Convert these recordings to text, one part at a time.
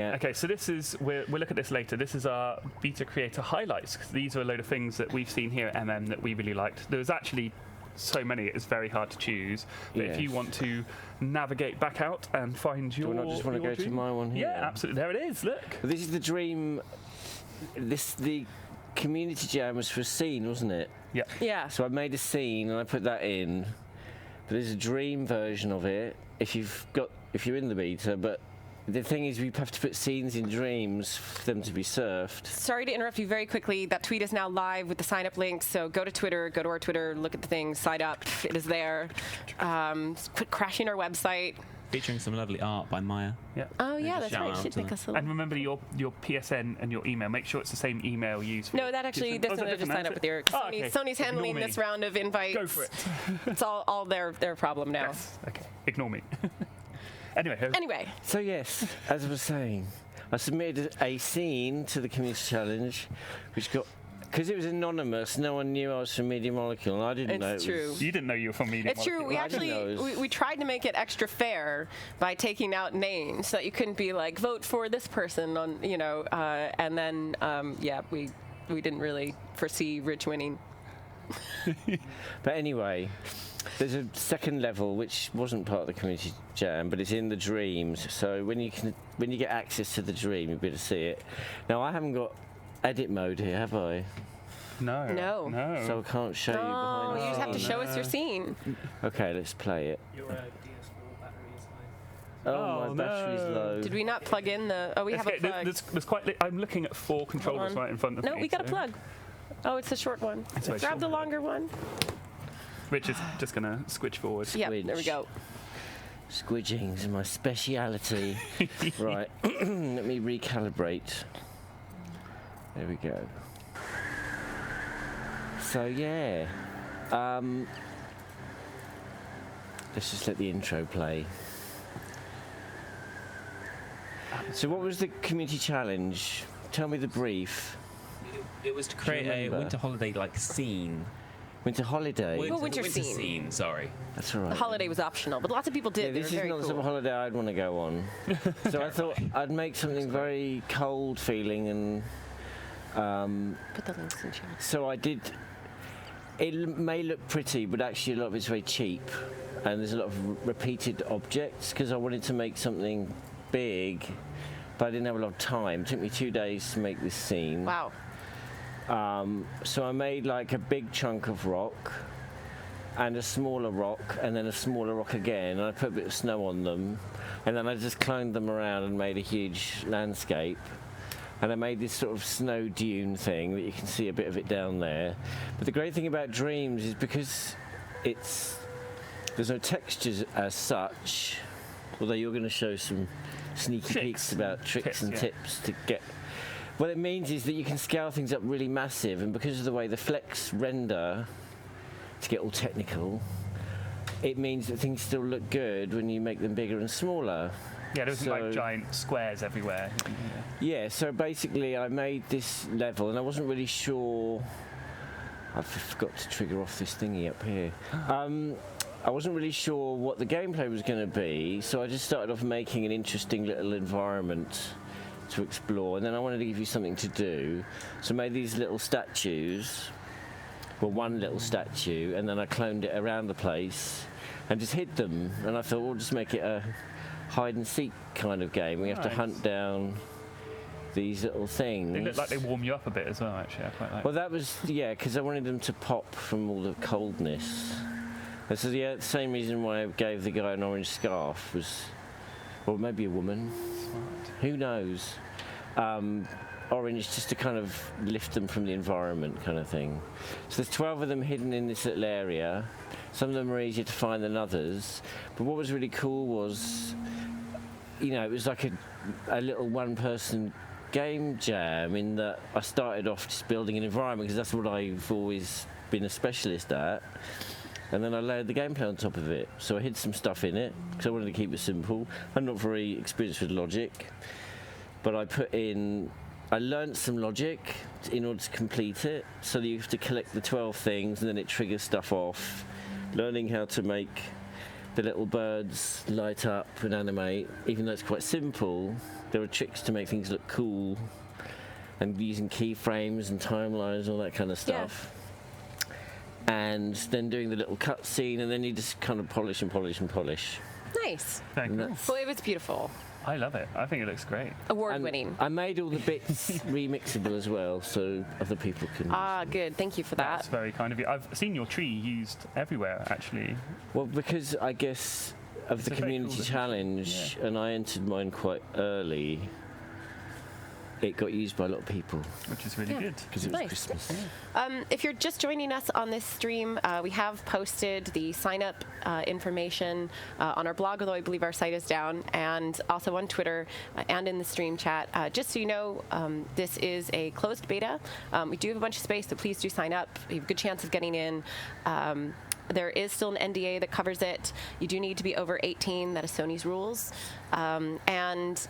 Yeah. Okay, so this is, we'll look at this later. This is our beta creator highlights. 'Cause these are a load of things that we've seen here at MM that we really liked. There was actually so many, it's very hard to choose. But if you want to navigate back out and find your Do I not just want to go dream? to my one here? Yeah, absolutely. There it is, look. Well, this is the dream. The community jam was for a scene, wasn't it? Yeah. Yeah. So I made a scene and I put that in. But there's a dream version of it if you're in the beta, but the thing is, we have to put scenes in dreams for them to be surfed. Sorry to interrupt you very quickly. That tweet is now live with the sign-up link, so go to Twitter, go to our Twitter, look at the thing, sign up. It is there. Quit crashing our website. Featuring some lovely art by Maya. Yeah. Oh, yeah, that's shout right. out Should to make them. us a And remember your PSN and your email. Make sure it's the same email used. No, that actually, this one I just signed up with your. Sony's handling this round of invites. Go for it. It's all their problem now. Yes. Okay. Ignore me. Anyway. So yes, as I was saying, I submitted a scene to the community challenge, which got, because it was anonymous, no one knew I was from Media Molecule, and I didn't know. It's true. You didn't know you were from Media It's true. We actually we tried to make it extra fair by taking out names so that you couldn't be like, vote for this person on, and then we didn't really foresee Rich winning. But anyway, there's a second level which wasn't part of the community jam, but it's in the dreams. So when you get access to the dream, you'll be able to see it. Now I haven't got edit mode here, have I? No. So I can't show you behind the you just have to scene. show us your scene. Okay, let's play it. Your DS4 battery is Oh, high. my battery's low. Did we not plug in the? Oh, we have a plug. There's I'm looking at 4 controllers right in front of me. No, we got a plug. Oh, it's a short one. Grab the longer one. Rich is just going to squidge forward. Yeah, there we go. Squidging's my speciality. Right, let me recalibrate. There we go. So yeah, let's just let the intro play. So what was the community challenge? Tell me the brief. It was to create a winter holiday-like scene. Winter holiday? Winter scene. Sorry. That's all right. The holiday was optional, but lots of people did. Yeah, this is not the sort of holiday I'd want to go on. So I thought I'd make something very cold feeling and... Put the links in chat. So I did... It may look pretty, but actually a lot of it's very cheap. And there's a lot of repeated objects, because I wanted to make something big, but I didn't have a lot of time. It took me 2 days to make this scene. Wow. So I made like a big chunk of rock and a smaller rock and then a smaller rock again, and I put a bit of snow on them, and then I just cloned them around and made a huge landscape. And I made this sort of snow dune thing that you can see a bit of it down there. But the great thing about Dreams is because there's no textures as such, although you're going to show some sneaky peeks about tricks and tips to get... What it means is that you can scale things up really massive, and because of the way the flex render, to get all technical, it means that things still look good when you make them bigger and smaller. Yeah, there was like giant squares everywhere. Yeah, so basically I made this level, and I wasn't really sure... I forgot to trigger off this thingy up here. I wasn't really sure what the gameplay was going to be, so I just started off making an interesting little environment to explore, and then I wanted to give you something to do. So I made these little statues, well, one little statue, and then I cloned it around the place and just hid them. And I thought, we'll just make it a hide and seek kind of game. We have to hunt down these little things. They look like they warm you up a bit as well, actually. I quite like. Well, that was, yeah, because I wanted them to pop from all the coldness. And so the same reason why I gave the guy an orange scarf was, or maybe a woman. Who knows? Orange, just to kind of lift them from the environment kind of thing. So there's 12 of them hidden in this little area. Some of them are easier to find than others. But what was really cool was, it was like a little one-person game jam in that I started off just building an environment, because that's what I've always been a specialist at. And then I layered the gameplay on top of it. So I hid some stuff in it, because I wanted to keep it simple. I'm not very experienced with logic, but I learned some logic in order to complete it, so that you have to collect the 12 things and then it triggers stuff off. Learning how to make the little birds light up and animate. Even though it's quite simple, there are tricks to make things look cool, and using keyframes and timelines and all that kind of stuff. And then doing the little cut scene, and then you just kind of polish and polish and polish. Nice. Very cool. Well, it was beautiful. I love it. I think it looks great. Award-winning. I made all the bits remixable as well, so other people can... Ah, good. Thank you for that. That's very kind of you. I've seen your tree used everywhere, actually. Well, because I guess of the a very community cool challenge, and I entered mine quite early, it got used by a lot of people Which is really good. because it was Nice. Christmas. If you're just joining us on this stream, we have posted the sign-up information on our blog, although I believe our site is down, and also on Twitter and in the stream chat. Just so you know, this is a closed beta. We do have a bunch of space, so please do sign up. You have a good chance of getting in. There is still an NDA that covers it. You do need to be over 18. That is Sony's rules. And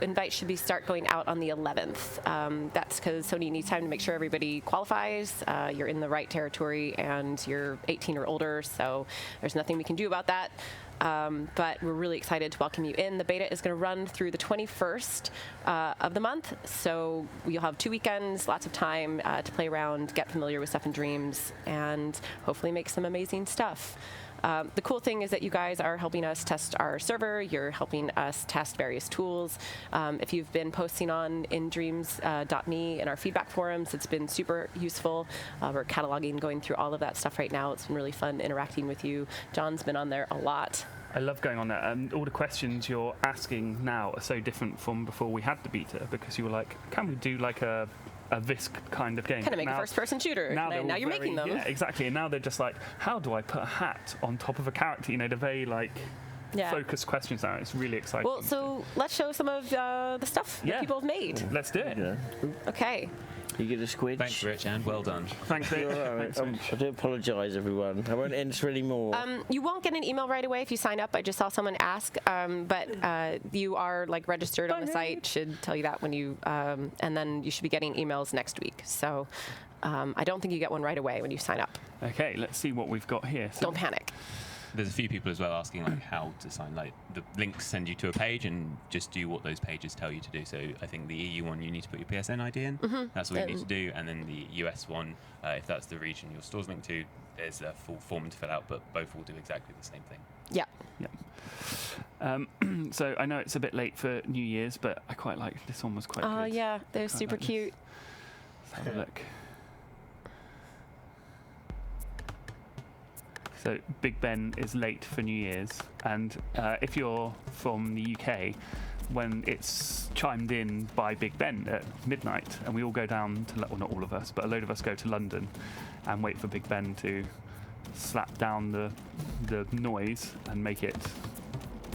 invites should start going out on the 11th. That's because Sony needs time to make sure everybody qualifies. You're in the right territory and you're 18 or older, so there's nothing we can do about that. But we're really excited to welcome you in. The beta is going to run through the 21st of the month, so you'll have 2 weekends, lots of time to play around, get familiar with Stuff and Dreams, and hopefully make some amazing stuff. The cool thing is that you guys are helping us test our server. You're helping us test various tools. If you've been posting on indreams.me in our feedback forums, it's been super useful. We're cataloging, going through all of that stuff right now. It's been really fun interacting with you. John's been on there a lot. I love going on there, and all the questions you're asking now are so different from before we had the beta, because you were like, can we do like a Visk kind of game? Kind of make now, a first-person shooter. Now you're making them. Yeah, exactly. And now they're just like, how do I put a hat on top of a character? You know, they're very like focused questions now. It's really exciting. Well, so let's show some of the stuff that people have made. Let's do it. Yeah. Okay. You get a squidge. Thanks, Rich, and well done. Thanks, Rich. You're all right. Thanks, Rich. I do apologise, everyone. I won't enter anymore. You won't get an email right away if you sign up. I just saw someone ask, but you are like registered on the site. Should tell you that when you, and then you should be getting emails next week. So I don't think you get one right away when you sign up. Okay, let's see what we've got here. So Don't panic. There's a few people as well asking like how to sign. Like the links send you to a page and just do what those pages tell you to do. So I think the EU one, you need to put your PSN ID in. That's all you need to do. And then the US one, if that's the region your store's linked to, there's a full form to fill out, but both will do exactly the same thing. Yeah. Yeah. So I know it's a bit late for New Year's, but I quite like this one. Was quite Oh good. yeah, they're Quite super like this. cute. Let's have a look. So Big Ben is late for New Year's, and if you're from the UK, when it's chimed in by Big Ben at midnight, and we all go down to, well, not all of us, but a load of us go to London and wait for Big Ben to slap down the noise and make it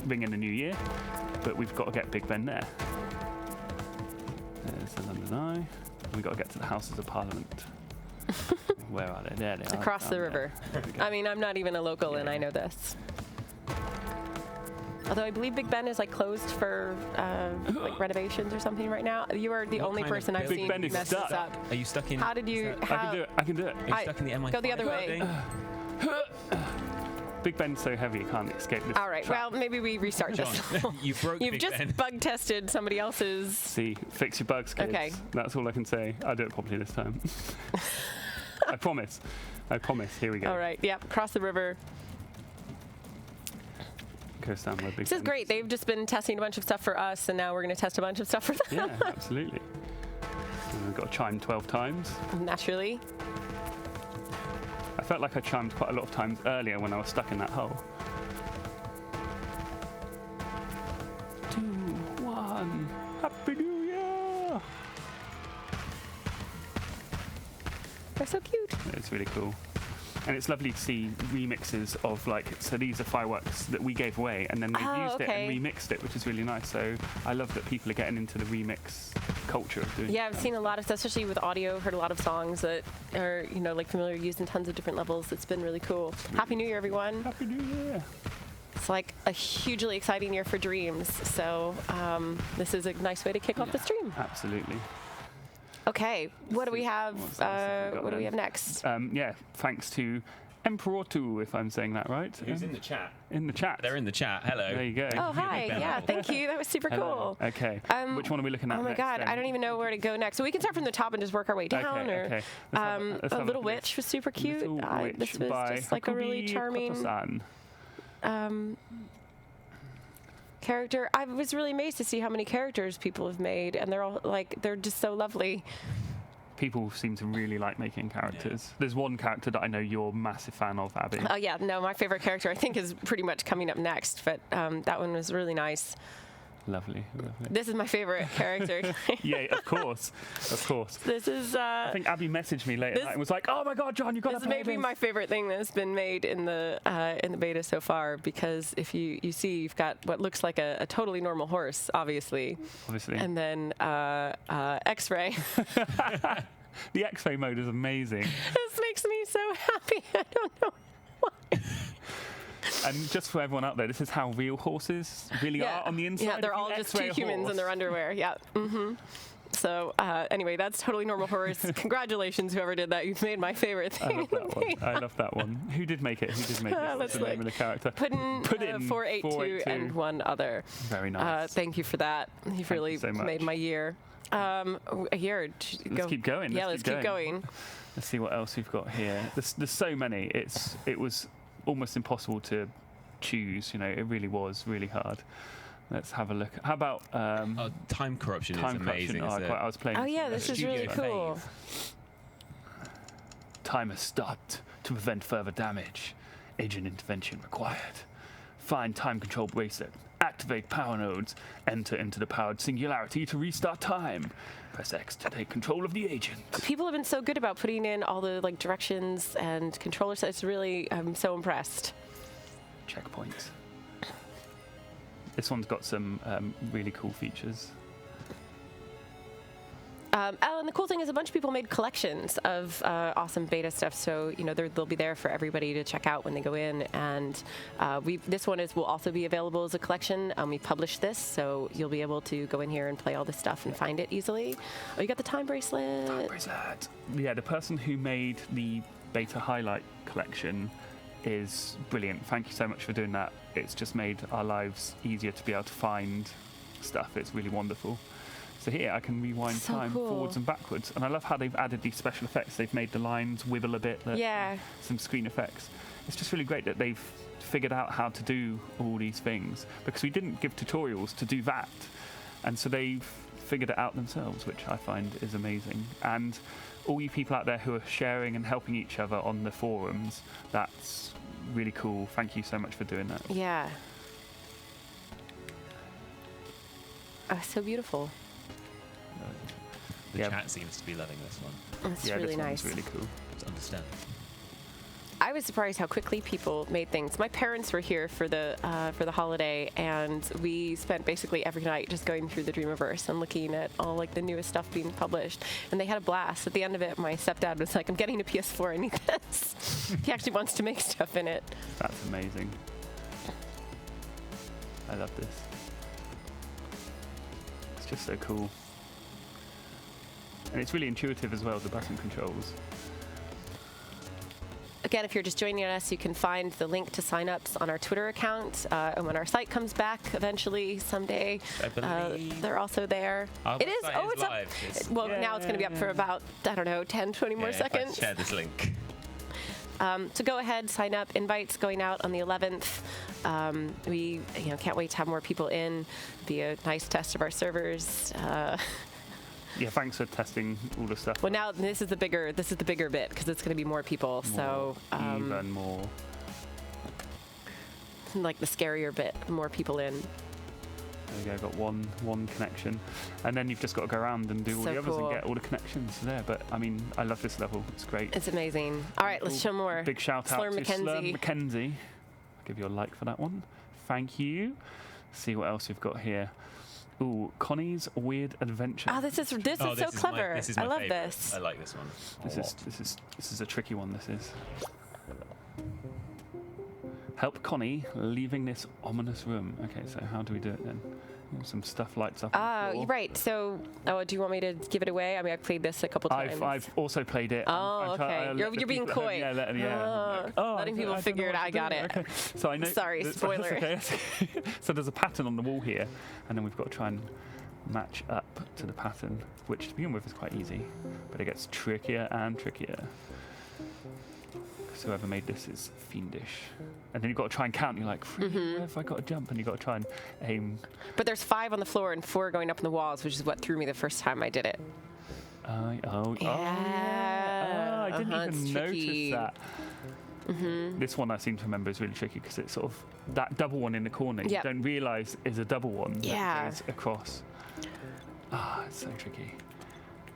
ring in the new year. But we've got to get Big Ben there. There's the London Eye. We've got to get to the Houses of Parliament. Where are they? There they are. Across the down river. there. There we go. I mean, I'm not even a local, and I know this. Although I believe Big Ben is like closed for like renovations or something right now. You are the What only kind of person I've Big seen Ben is mess this stuck. up. Are you stuck in? How did you? I can do it. I can do it. Are you stuck in the MI5? Go the other way. Big Ben's so heavy, you can't escape this. All right. trap. Well, maybe we restart this. You broke You've Big just Ben. bug tested somebody else's. See, fix your bugs, kids. Okay. That's all I can say. I'll do it properly this time. I promise. I promise. Here we go. All right. Yep. Cross the river. Goes down where Big This is Ben great. They've just been testing a bunch of stuff for us, and now we're going to test a bunch of stuff for them. Yeah, absolutely. And we've got to chime 12 times. Naturally. I felt like I chimed quite a lot of times earlier when I was stuck in that hole. 2, 1. Happy New Year! They're so cute. It's really cool. And it's lovely to see remixes of, like, so these are fireworks that we gave away, and then they've used it and remixed it, which is really nice. So I love that people are getting into the remix culture of doing Yeah, I've seen a lot of stuff, especially with audio. Heard a lot of songs that are, you know, like familiar, used in tons of different levels. It's been really cool. Happy New Year, everyone. Happy New Year! It's like a hugely exciting year for Dreams. So this is a nice way to kick off the stream. Absolutely. Okay, what do we have? What's else have we got What do we then? have next? Yeah, thanks to Emperor 2, if I'm saying that right. Who's in the chat? In the chat. They're in the chat. Hello. There you go. Oh, hi. Yeah, thank you. That was super Hello. cool. Okay. Which one are we looking at Oh my next, God, then? I don't even know where to go next. So we can start from the top and just work our way down. Okay. Let's A have Little look at Witch was super cute. Little Witch This was by just like a really Hakubi charming Koto-san. character. I was really amazed to see how many characters people have made, and they're all they're just so lovely. People seem to really like making characters. Yeah. There's one character that I know you're a massive fan of, Abby. Oh yeah, no, my favorite character I think is pretty much coming up next, but that one was really nice. Lovely. This is my favorite character. Yeah, of course. This is. I think Abby messaged me later and was like, "Oh my God, John, you got to play this." This may be my favorite thing that's been made in the beta so far, because if you see, you've got what looks like a totally normal horse, obviously, and then X-ray. The X-ray mode is amazing. This makes me so happy. I don't know why. And just for everyone out there, this is how real horses really are on the inside. Yeah, they're all just two humans in their underwear. Yeah. Mm-hmm. So anyway, that's totally normal horse. Congratulations, whoever did that. You've made my favorite thing. I love that one. Who did make it? What's the name of the character? Puddin 482 and one other. Very nice. Thank you for that. You've really made my year. A year. Let's keep going. Yeah, let's keep going. Let's see what else we've got here. There's so many. It was almost impossible to choose. It really was really hard. Let's have a look. How about time corruption is amazing. I was playing. Oh yeah, this is really cool. Time has stopped to prevent further damage. Agent intervention required. Find time control bracelet. Activate power nodes. Enter into the powered singularity to restart time. Press X to take control of the agent. People have been so good about putting in all the directions and controllers. It's really, I'm so impressed. Checkpoint. This one's got some really cool features. And the cool thing is a bunch of people made collections of awesome beta stuff, so they'll be there for everybody to check out when they go in. And this one will also be available as a collection. We published this, so you'll be able to go in here and play all this stuff and find it easily. Oh, you got the time bracelet. Yeah, the person who made the beta highlight collection is brilliant. Thank you so much for doing that. It's just made our lives easier to be able to find stuff. It's really wonderful. So here I can rewind time forwards and backwards. And I love how they've added these special effects. They've made the lines wibble a bit. Some screen effects. It's just really great that they've figured out how to do all these things, because we didn't give tutorials to do that. And so they've figured it out themselves, which I find is amazing. And all you people out there who are sharing and helping each other on the forums, that's really cool. Thank you so much for doing that. Yeah. So beautiful. The chat seems to be loving this one. It's really nice. Really cool to understand. I was surprised how quickly people made things. My parents were here for the holiday, and we spent basically every night just going through the Dreamiverse and looking at all the newest stuff being published. And they had a blast. At the end of it, my stepdad was like, "I'm getting a PS4. I need this." He actually wants to make stuff in it. That's amazing. I love this. It's just so cool. And it's really intuitive as well, the button controls. Again, if you're just joining us, you can find the link to sign-ups on our Twitter account. And when our site comes back eventually someday, they're also there. It is? Oh, it's live. Well, now it's going to be up for about, 10, 20 more seconds. Share this link. So go ahead, sign up. Invites going out on the 11th. We can't wait to have more people in. Be a nice test of our servers. Yeah, thanks for testing all the stuff. Well, now this is the bigger bit, because it's going to be more people. Even more. Like the scarier bit, more people in. There you go, got one connection. And then you've just got to go around and do all the others and get all the connections there. But I mean, I love this level. It's great. It's amazing. All right, let's show more. Big shout out to Slurm McKenzie. I'll give you a like for that one. Thank you. See what else we've got here. Ooh, Connie's Weird Adventure. Oh, this is so clever. I love favorite. This. I like this one. This is a tricky one. This is. Help Connie leaving this ominous room. Okay, so how do we do it then? Some stuff lights up. On the floor. Right. So, do you want me to give it away? I mean, I've played this a couple times. I've also played it. Oh, okay. You're being coy. Letting people figure it out. I got it. Okay. So I know. Sorry, spoiler. Okay. So there's a pattern on the wall here, and then we've got to try and match up to the pattern, which to begin with is quite easy, but it gets trickier and trickier. So whoever made this is fiendish. And then you've got to try and count. You're like, where have I got to jump? And you've got to try and aim. But there's 5 on the floor and 4 going up in the walls, which is what threw me the first time I did it. I didn't even notice that. This one I seem to remember is really tricky because it's sort of that double one in the corner. You don't realise is a double one that goes across. It's so tricky.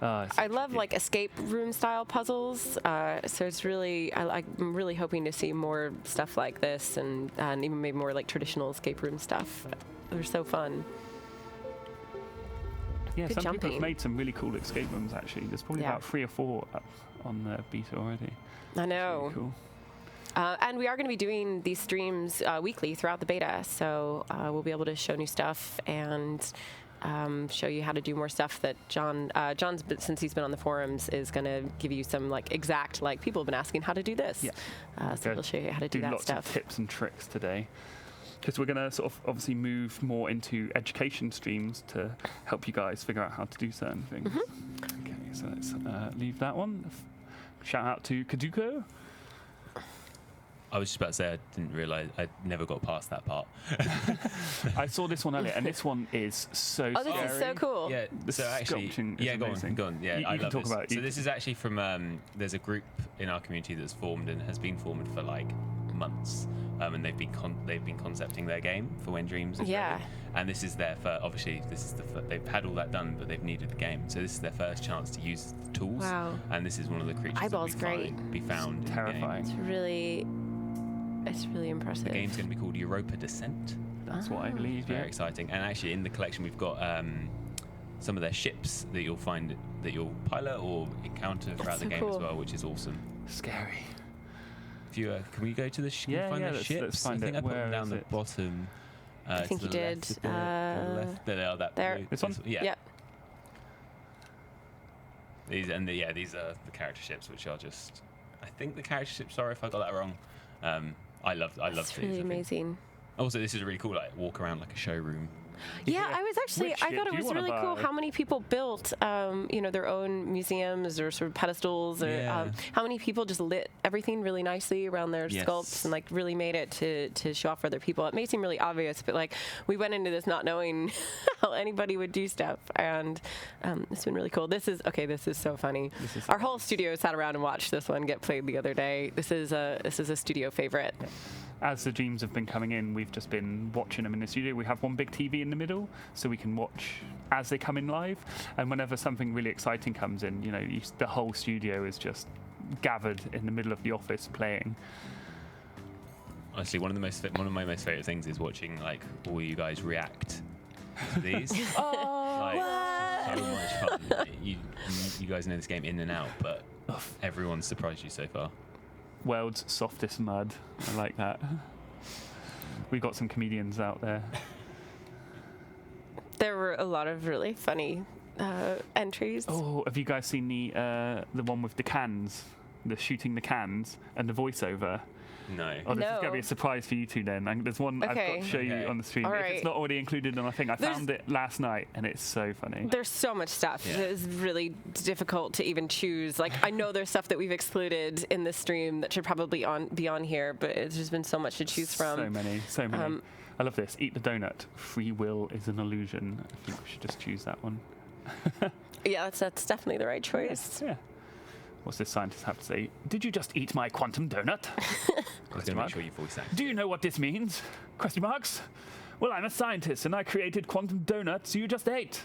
I love like escape room style puzzles, so it's really I'm really hoping to see more stuff like this and even maybe more like traditional escape room stuff. They're so fun. Yeah, Good some jumping. people have made some really cool escape rooms actually. There's probably about 3 or 4 up on the beta already. I know. Really cool. And we are going to be doing these streams weekly throughout the beta, so we'll be able to show new stuff and show you how to do more stuff that John's, since he's been on the forums, is going to give you some like exact, like people have been asking how to do this. Yeah. So he'll show you how to do that lots stuff. of tips and tricks today. Because we're going to sort of obviously move more into education streams to help you guys figure out how to do certain things. Okay, so let's leave that one. Shout out to Kaduko. I was just about to say I didn't realise I never got past that part. I saw this one earlier, and this one is so scary. This is so cool. Yeah, so actually, go on. Yeah, I love this. So this is actually from there's a group in our community that's formed and has been formed for like months, and they've been concepting their game for when Dreams is ready. And this is their first. Obviously, this is they've had all that done, but they've needed the game. So this is their first chance to use the tools. Wow. And this is one of the creatures Eyeball's that be found. It's terrifying. It's really impressive. The game's going to be called Europa Descent. That's what I believe. It's very exciting. And actually, in the collection, we've got some of their ships that you'll find that you'll pilot or encounter throughout the game as well, which is awesome. Scary. If you can we go to the find the ships? Let's find I think it. I put Where them down is the it? bottom. I think you did. There they are. That there. blue. This one? Yeah. These are the character ships, which are just. I think the character ships. Sorry if I got that wrong. I love these. It's really amazing. Also, this is really cool. Like walk around like a showroom. Yeah, I was actually. Which I thought ship it do you was wanna really cool buy? how many people built, their own museums or sort of pedestals, or how many people just lit everything really nicely around their sculpts and like really made it to show off for other people. It may seem really obvious, but like we went into this not knowing how anybody would do stuff, and it's been really cool. This is so funny. Our whole studio sat around and watched this one get played the other day. This is a studio favorite. Yeah. As the dreams have been coming in, we've just been watching them in the studio. We have one big TV in the middle, so we can watch as they come in live. And whenever something really exciting comes in, the whole studio is just gathered in the middle of the office playing. Honestly, one of my most favorite things is watching like all you guys react to these. So much fun. You guys know this game in and out, but everyone's surprised you so far. World's softest mud. I like that. We've got some comedians out there. There were a lot of really funny entries. Oh, have you guys seen the one with the cans? The shooting the cans and the voiceover? No. Oh, this is going to be a surprise for you two then. There's one I've got to show you on the stream. All If right. it's not already included on my thing, I found it last night and it's so funny. There's so much stuff. Yeah. It's really difficult to even choose. Like, I know there's stuff that we've excluded in this stream that should probably be on here, but it's just been so much to choose from. So many. I love this. Eat the donut. Free will is an illusion. I think we should just choose that one. Yeah, that's definitely the right choice. Yeah. What's this scientist have to say? Did you just eat my quantum donut? I was going to make sure you voice act. Do you know what this means? Question marks? Well, I'm a scientist and I created quantum donuts you just ate.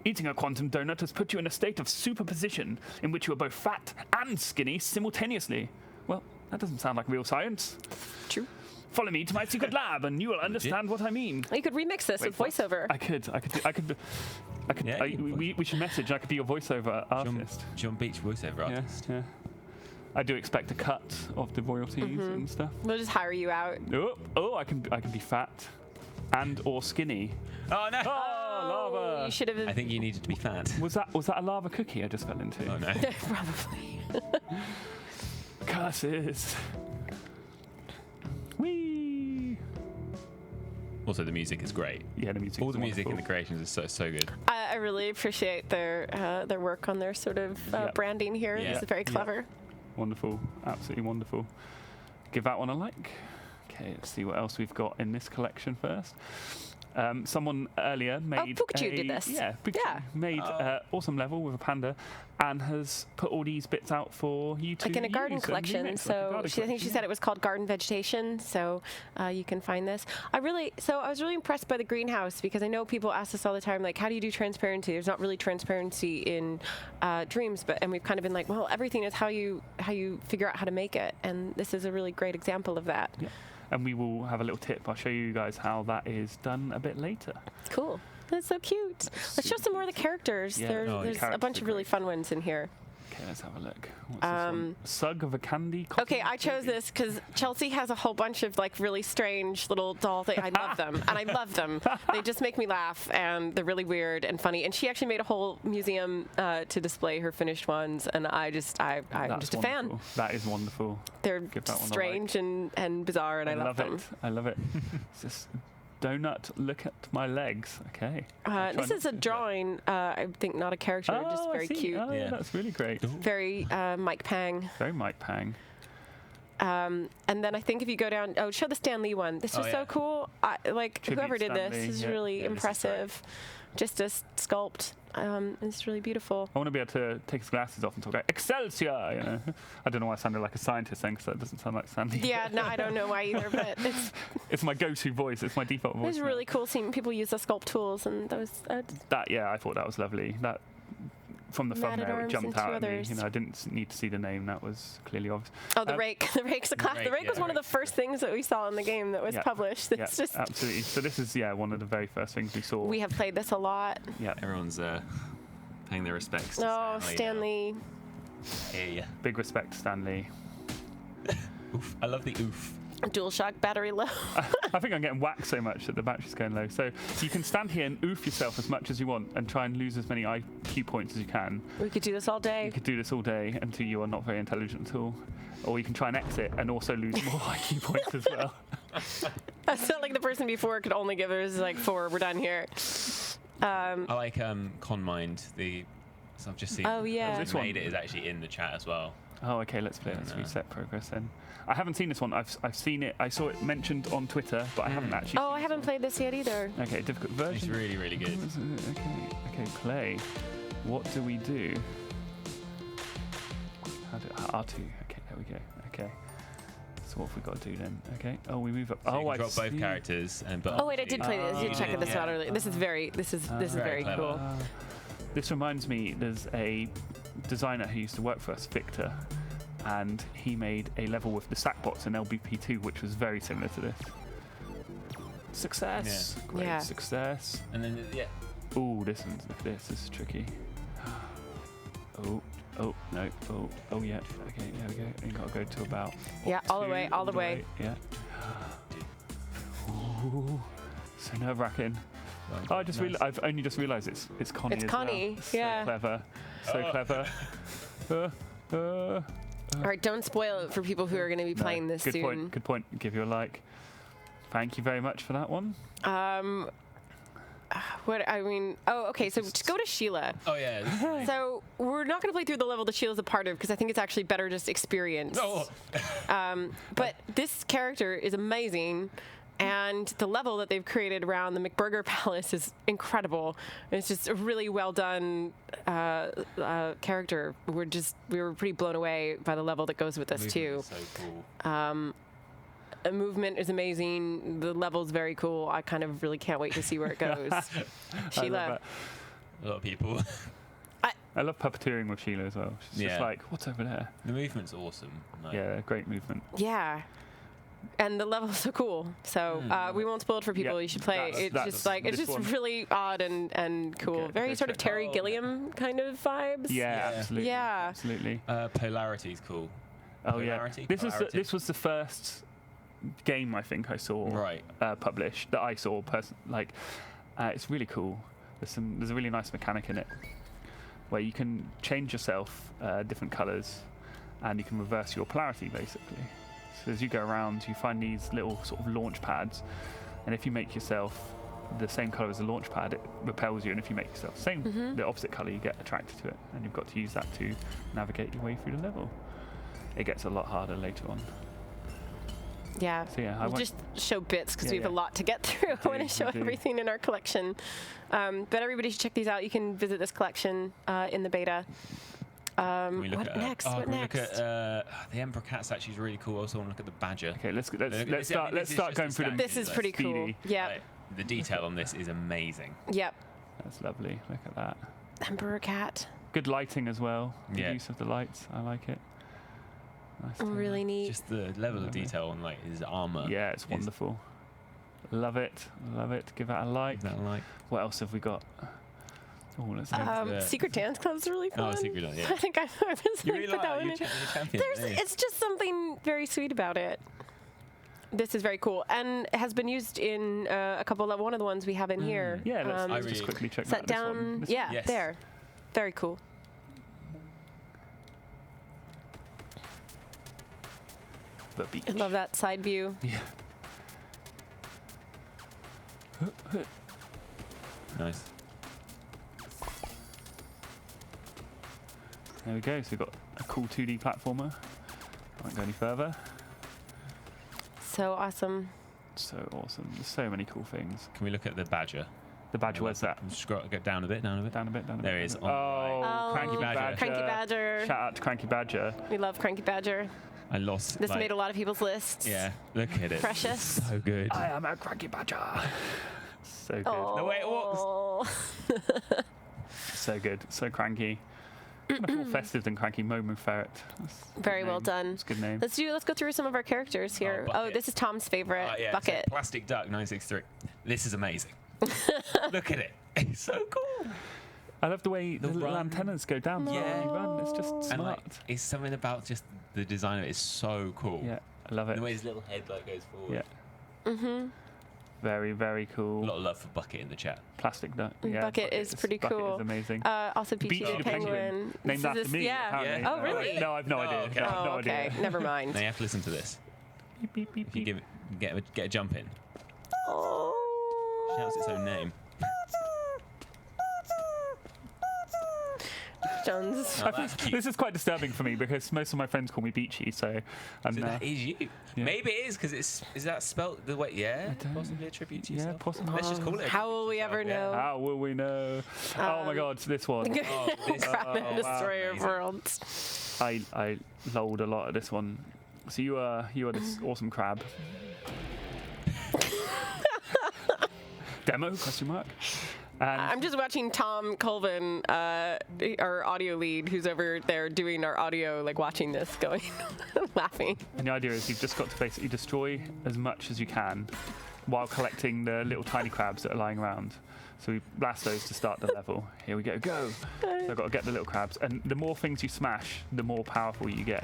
Eating a quantum donut has put you in a state of superposition in which you are both fat and skinny simultaneously. Well, that doesn't sound like real science. True. Follow me to my secret lab and you will understand what I mean. You could remix this with voiceover. I could. Yeah, we should message. I could be your voiceover artist. John Beach voiceover artist. Yeah. I do expect a cut of the royalties and stuff. We'll just hire you out. Oh, I can be fat. and or skinny. Oh no! Oh, lava! You should have. I think you needed to be fat. Was that a lava cookie I just fell into? Oh no! Probably. Curses! Whee! Also, the music is great. Yeah, the music. All the music and the creations is so good. I really appreciate their work on their sort of branding here. Yeah. It's very clever. Wonderful, absolutely wonderful. Give that one a like. Okay, let's see what else we've got in this collection first. Someone earlier made Pikachu did this. Yeah, Pikachu Yeah. made awesome level with a panda and has put all these bits out for you to Like in a garden use and collection. remix, like a So garden I think she said it was called Garden Vegetation. So you can find this. I was really impressed by the greenhouse because I know people ask us all the time, like, how do you do transparency? There's not really transparency in Dreams, and we've kind of been like, well, everything is how you figure out how to make it, and this is a really great example of that. Yeah. And we will have a little tip. I'll show you guys how that is done a bit later. Cool. That's so cute. Let's show some more of the characters. Yeah. There's a characters bunch are of really great. fun ones in here. Okay, let's have a look. What's this one? Sug of a candy. Okay, I chose this because Chelsea has a whole bunch of like really strange little doll things. I love them, and I love them. They just make me laugh, and they're really weird and funny. And she actually made a whole museum to display her finished ones, and I'm just a fan. That is wonderful. They're Give that one a strange and bizarre, and I love them. I love it. It's just donut. Look at my legs. Okay. This is a drawing. I think not a character, just very cute. Oh, Yeah. That's really great. Very Mike Pang. Very Mike Pang. And then I think if you go down, show the Stan Lee one. This was so cool. Tribute Whoever did Stan this Lee, is yeah. really Yeah, this is great. impressive. Just a sculpt. It's really beautiful. I want to be able to take his glasses off and talk like Excelsior. You know? I don't know why I sounded like a scientist then, because that doesn't sound like Sandy. Yeah, no, I don't know why either, but It's my go-to voice. It's my default voice. it's now. really cool seeing people use the sculpt tools, and those. I thought that was lovely. That from the Matted thumbnail, it arms jumped and two out at me. others. You know, I didn't need to see the name. That was clearly obvious. Oh, the rake. The rake's a class. rake, The rake was yeah, one of the first things that we saw in the game that was Yeah. published. Yeah, It's just absolutely. So this is one of the very first things we saw. we have played this a lot. Yeah, Everyone's paying their respects. To Oh, Stan Lee. Stanley. Hey. big respect to Stanley. Oof. I love the oof. DualShock battery low. I think I'm getting whacked so much that the battery's going low. So you can stand here and oof yourself as much as you want and try and lose as many IQ points as you can. We could do this all day. You could do this all day until you are not very intelligent at all. Or you can try and exit and also lose more IQ points as well. I felt like the person before could only give us like 4. We're done here. I like ConMind. So I've just seen. Oh, yeah. This This one? made it is actually in the chat as well. Oh, okay, let's play. Let's No. reset progress then. I haven't seen this one. I've seen it. I saw it mentioned on Twitter, but I haven't actually Oh, seen I haven't played this yet either. Okay, difficult It's version. really, really good. Okay, play. What do we do? R2. Okay, there we go. Okay. So what have we got to do then? Okay. Oh, we move up. So you I can drop both see. characters and but Oh wait, I did play this. You Oh, checked this yeah. out earlier. This is very very clever. cool. This reminds me, there's a designer who used to work for us, Victor, and he made a level with the Sackbots in LBP2, which was very similar to this. Success. Yeah. Great Yeah. success. And then Ooh, look at this. This is tricky. Oh, no. Oh, yeah. Okay, there we go. You got to go to about. Yeah, all the 2, way, all the way. Yeah. Ooh, so nerve-wracking. Oh, I've only just realised it's Connie. It's as Connie, well. So yeah. clever. So clever. All right, don't spoil it for people who are going to be playing this good soon. point. Good point. Give you a like. Thank you very much for that one. Okay, so just go to Sheila. Oh yeah. So we're not going to play through the level that Sheila's a part of because I think it's actually better just experience. Oh. But this character is amazing, and the level that they've created around the McBurger Palace is incredible. It's just a really well done character. We were pretty blown away by the level that goes with this too. So cool. The movement is amazing. The level's very cool. I kind of really can't wait to see where it goes. Sheila. A lot of people. I love puppeteering with Sheila as well. She's just Yeah. like, what's over there? The movement's awesome. Like, Yeah, great movement. Yeah. And the level's so cool. So we won't spoil it for people. Yeah, You should play. that's it's this just one. really odd and cool. Okay, Very go sort of check it Terry out. Gilliam kind of vibes. Yeah, Yeah. absolutely. Yeah. Absolutely. Polarity's cool. Oh yeah. Polarity? This Polarity. was the first game I think I saw Right. published that I saw. It's really cool. There's a really nice mechanic in it where you can change yourself different colours, and you can reverse your polarity basically. So as you go around, you find these little sort of launch pads, and if you make yourself the same colour as the launch pad, it repels you, and if you make yourself the opposite colour, you get attracted to it, and you've got to use that to navigate your way through the level. It gets a lot harder later on. Yeah. So yeah, I we'll won't- just show bits because Yeah, we have a yeah. lot to get through. I want to show do. everything in our collection. But everybody should check these out. You can visit this collection in the beta. Can we look What at, next? Oh, What can we look next? at the Emperor Cat's actually really cool. I also want to look at the Badger. Okay, let's This start is going just through the the. This is pretty cool. speedy. Yep. Like, the detail on this is amazing. Yep. That's lovely. Look at that. Emperor Cat. Good lighting as well. Good Yeah. use of the lights. I like it. Nice to- Really neat. Just the level of Lovely. detail on like his armor. Yeah, it's wonderful. Love it. Love it. Give that a like. Is that like? What else have we got? Oh, let's go. Yeah. Secret Dance Club's really fun. Oh, Secret Dance, yeah. I think I just You really put like that one your in. champion. It's just something very sweet about it. This is very cool, and has been used in a couple of one of the ones we have in here. Yeah, let's I just really- quickly check Set out this down. one. This Yeah, Yes. there. Very cool. The beach. I love that side view. Yeah. Nice. There we go. So we've got a cool 2D platformer. I won't go any further. So awesome. So awesome. There's so many cool things. Can we look at the Badger? The badger, where's that? Scroll, go down a bit, down a bit. Down a bit, down a bit. There he is, down a on bit. the Oh, Cranky Badger. Cranky Badger. Shout out to Cranky Badger. We love Cranky Badger. I lost. This like, made a lot of people's lists. Yeah, look at it. Precious. So good. I am a Cranky Badger. So good. The way it walks. So good. So cranky. Much more festive than Cranky Momo Ferret. That's a good Very well name. done. It's a good name. Let's go through some of our characters here. Oh, Bucket. this is Tom's favorite. Yeah, Bucket. so Plastic Duck 963. This is amazing. Look at it. It's so cool. I love the way the little run. antennas go down. Yeah. Yeah. Run. It's just And smart. like, it's something about just the design of it is so cool. Yeah, I love And it. the way his little head like goes forward. Yeah. Mm-hmm. Very, very A cool. lot of love for Bucket in the chat. Plastic duck. Yeah, Bucket is pretty Bucket cool. is amazing. Also, Peachy Beachy the the Penguin. This Named is after this- me. Yeah. apparently. Yeah. Oh, really? No, I've no idea. okay. No, I've no Oh, okay. idea. Never mind. Now you have to listen to this. Beep, beep, beep, If you beep. get a jump in, Oh. shouts its own name. Jones. Oh, that's cute. This is quite disturbing for me because most of my friends call me Beachy, so I'm So that is you. Yeah. Maybe it is because is that spelt the way? Yeah, don't- possibly a tribute to yeah, yourself. possibly. Let's just call it. a How tribute will to we yourself, ever yeah. know? How will we know? Oh my God, this one. Oh, this, Crabman wow. Destroyer of Amazing. Worlds. I lolled a lot at this one. So you are this awesome crab. Demo? Question mark. And I'm just watching Tom Colvin, our audio lead, who's over there doing our audio, like watching this, going, laughing. And the idea is you've just got to basically destroy as much as you can while collecting the little tiny crabs that are lying around. So we blast those to start the level. Here we go, go! So I've got to get the little crabs. And the more things you smash, the more powerful you get.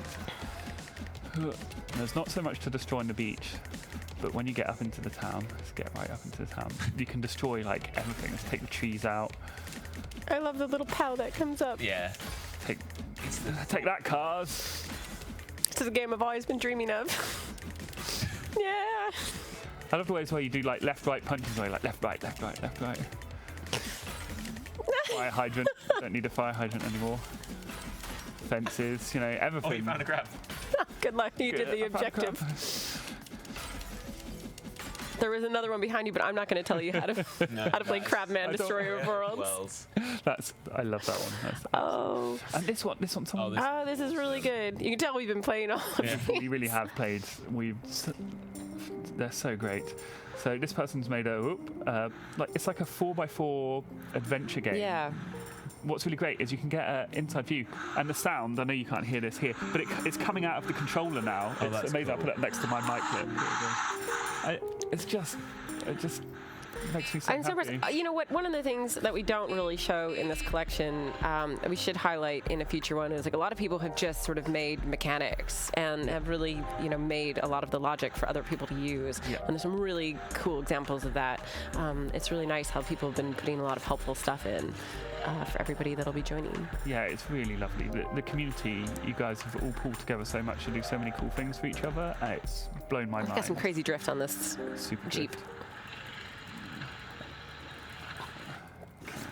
There's not so much to destroy on the beach, but when you get up into the town, let's get right up into the town, you can destroy like everything. Let's take the trees out. I love the little pow that comes up. Yeah. Take that, cars. This is a game I've always been dreaming of. Yeah. I love the ways where you do like left, right punches, where you're like left, right, left, right, left, right. Fire hydrant. Don't need a fire hydrant anymore. Fences, you know, everything. Oh, you found a crab. Good luck. You did the I found a crab. objective. There was another one behind you, but I'm not going to tell you how to play Crabman I don't- Destroyer of Worlds. Wells. I love that one. Oh. And this one, Oh, Oh, this is really good. You can tell we've been playing all of yeah, these. we really have played. They're so great. So this person's made it's like a 4x4 adventure game. Yeah. What's really great is you can get an inside view, and the sound. I know you can't hear this here, but it's coming out of the controller now. Oh, It's that's amazing. cool. I put it next to my mic clip. It's just makes me so I'm so happy. impressed. You know what? One of the things that we don't really show in this collection, that we should highlight in a future one, is like a lot of people have just sort of made mechanics and have really, made a lot of the logic for other people to use. Yeah. And there's some really cool examples of that. It's really nice how people have been putting a lot of helpful stuff in for everybody that'll be joining. Yeah, it's really lovely. The community, you guys have all pulled together so much to do so many cool things for each other. It's blown my I've mind. got some crazy drift on this Super Jeep. drift.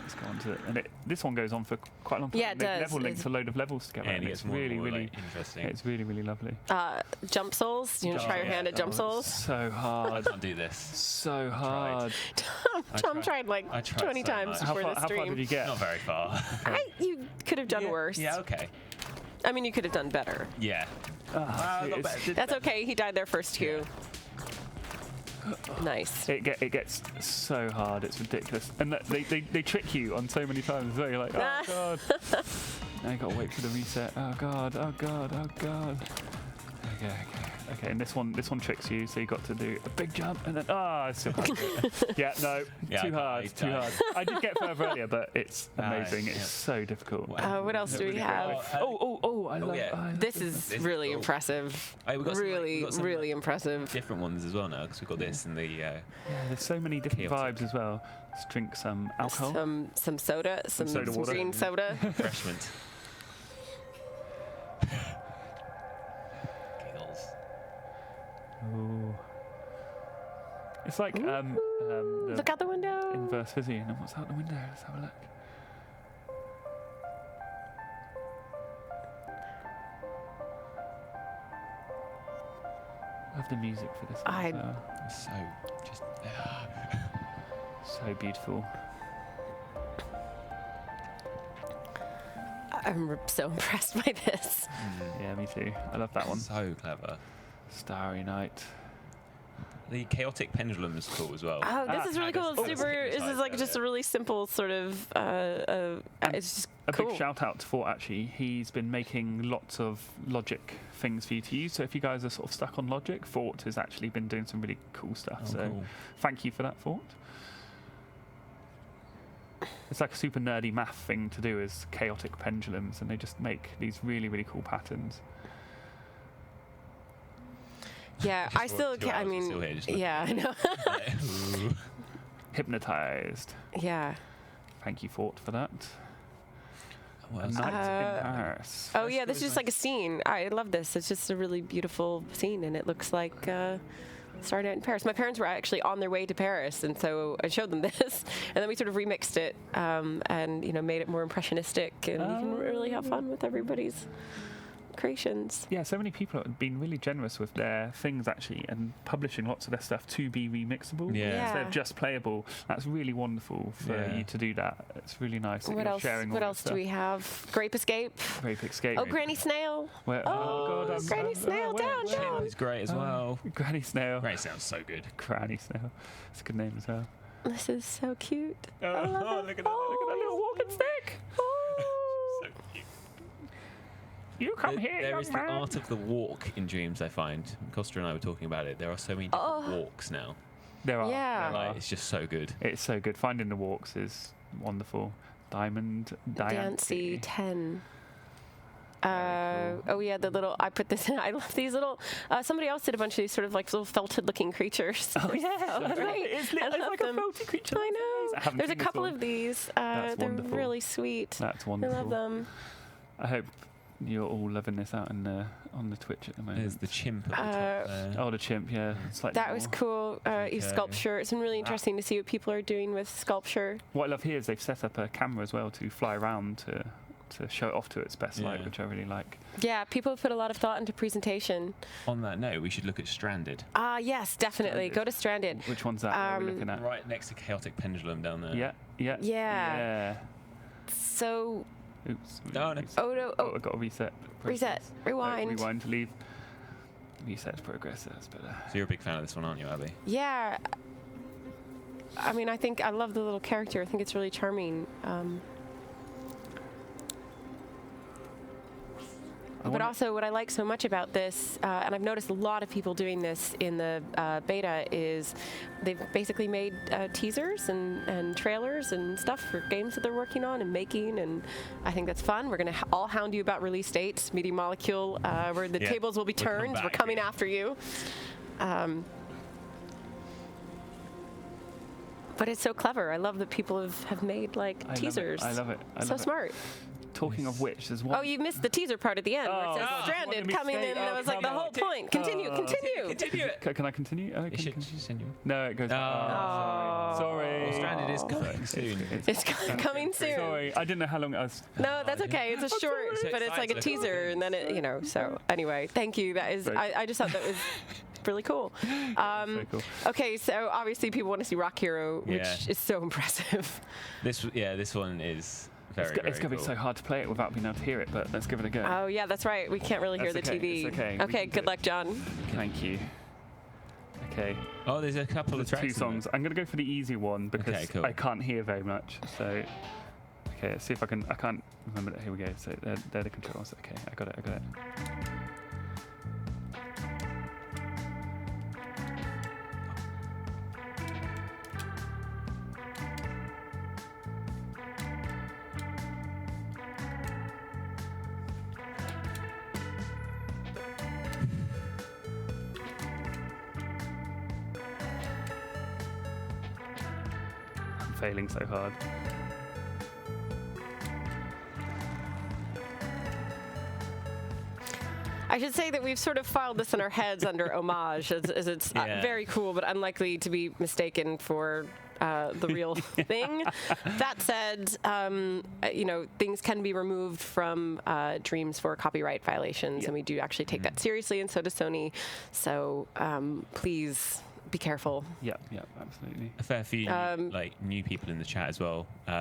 Let's go on to it. And this one goes on for quite a long time. Yeah, it They does. level links a load of levels together. And it it's gets more and really, more, really like, interesting. It's really, really lovely. Jump souls. You want to try your hand at jump souls? So I hard. can't do this. So hard. Tom tried like I tried 20 so times much. before the How far stream. did you get? Not very far. You could have done worse. Yeah, okay. I mean, you could have done better. Yeah. Ah, Got it's- better. That's okay. He died there first too. Nice. It gets so hard, it's ridiculous. And they trick you on so many times as well. You're like, oh god. Now you gotta wait for the reset. Oh god, oh god, oh god. Okay, and this one tricks you, so you got to do a big jump and then it's still hard. Yeah, no, Yeah, too hard. I did get further earlier, but it's amazing. yeah. It's so difficult. What else do we have? I love yeah. This is This is really cool. impressive. Hey, we've got some, like, Really, we've got some, really like, impressive. different ones as well now, because we've got this and the There's so many different Chaotic. vibes as well. Let's drink some alcohol. Some soda, some soda water. green soda. refreshment. Giggles. Ooh. It's like the Look out the window. inverse fizzy. And what's out the window? Let's have a look. Love the music for this one as well. It's so just. So beautiful. I'm so impressed by this. Yeah, me too. I love that one. So clever. Starry Night. The chaotic pendulum is cool as well. Oh, this is really cool. It's Oh, super. it's This is like just a really simple sort of. It's just A cool. big shout out to Fort, actually. He's been making lots of logic things for you to use. So if you guys are sort of stuck on logic, Fort has actually been doing some really cool stuff. Oh, so cool. thank you for that, Fort. It's like a super nerdy math thing to do is chaotic pendulums, and they just make these really, really cool patterns. Yeah, I still. 2 I hours, mean, still here, just looking. yeah, I know. Ooh. Hypnotized. Yeah. Thank you, Fort, for that. What A else? night in Paris. Oh yeah, this is just like a scene. I love this. It's just a really beautiful scene, and it looks like started out in Paris. My parents were actually on their way to Paris, and so I showed them this, and then we sort of remixed it and made it more impressionistic, and you can really have fun with everybody's creations. Yeah, so many people have been really generous with their things actually, and publishing lots of their stuff to be remixable Yeah. instead of just playable. That's really wonderful for Yeah. you to do that. It's really nice that What you're else? sharing all What this else do stuff. we have? Grape Escape. Grape Escape. Oh, Granny Snail. Where, Oh, God, Granny Snail, down. Chimp is great as well. Granny Snail. Great sounds so good. Granny Snail. It's a good name as well. This is so cute. Oh, I love it. look at that! Look at that little walking stick. Oh. So cute. You come here, There young is the man. art of the walk in Dreams, I find. Costa and I were talking about it. There are so many different walks now. There are. Yeah. There are. Like, it's just so good. It's so good. Finding the walks is wonderful. Diamond Dancy Diancy. 10. Very cool. Oh yeah, the little. I put this in. I love these little. Somebody else did a bunch of these sort of like little felted-looking creatures. Oh yeah, So great. it's I love like a them. felty creature. I know. haven't There's a seen this couple one. of these. That's They're wonderful. really sweet. That's I wonderful. love them. I hope you're all loving this out on the Twitch at the moment. There's the chimp at the top there. Oh, the chimp, yeah. Slightly That was more. cool. Sculpture. It's been really interesting to see what people are doing with sculpture. What I love here is they've set up a camera as well to fly around to show it off to its best light, Yeah. which I really like. Yeah, people have put a lot of thought into presentation. On that note, we should look at Stranded. Yes, definitely. Stranded. Go to Stranded. Which one's that? What are we looking at? Right next to Chaotic Pendulum down there. Yeah, yeah. Yeah. So, Oops. No, no. oh no, Oh, I've got to reset. reset, process. rewind. Rewind to leave. Reset progress, that's better. So you're a big fan of this one, aren't you, Abby? Yeah. I mean, I love the little character. I think it's really charming. But also, what I like so much about this, and I've noticed a lot of people doing this in the beta, is they've basically made teasers and trailers and stuff for games that they're working on and making, and I think that's fun. We're going to all hound you about release dates, Media Molecule, where the tables will be turned. We're coming after you. But it's so clever. I love that people have made like teasers. I love it. So smart. Talking of which, there's one. Oh, you missed the teaser part at the end where it says Oh, stranded you coming wanted me in. to And I stay? was like, the whole point. Continue. Continue it. Can I continue? Oh, It should continue. no, it goes. Sorry. Well, Stranded is coming soon. It's coming soon. Sorry, I didn't know how long it was. No, that's okay. It's a short, So but it's like a excited. teaser, and then it, So anyway, thank you. That is, I just thought that was really cool. So cool. Okay, so obviously people want to see Rock Hero, which Yeah. is so impressive. This one is very, It's very going to be cool. so hard to play it without being able to hear it, but let's give it a go. Oh yeah, that's right. We can't really hear That's the okay, TV. it's okay. We Okay, can do good it. luck, John. Thank you. Okay, Oh, there's a couple of there's tracks. two songs. I'm going to go for the easy one because Okay, cool. I can't hear very much. So, okay, let's see if I can. I can't remember that. Here we go. So they're the controls. Okay, I got it. I'm failing so hard. I should say that we've sort of filed this in our heads under homage, as it's Yeah. very cool, but unlikely to be mistaken for the real thing. That said, things can be removed from Dreams for copyright violations, and we do actually take that seriously, and so does Sony. So please be careful. Yeah, absolutely. A fair few new people in the chat as well. If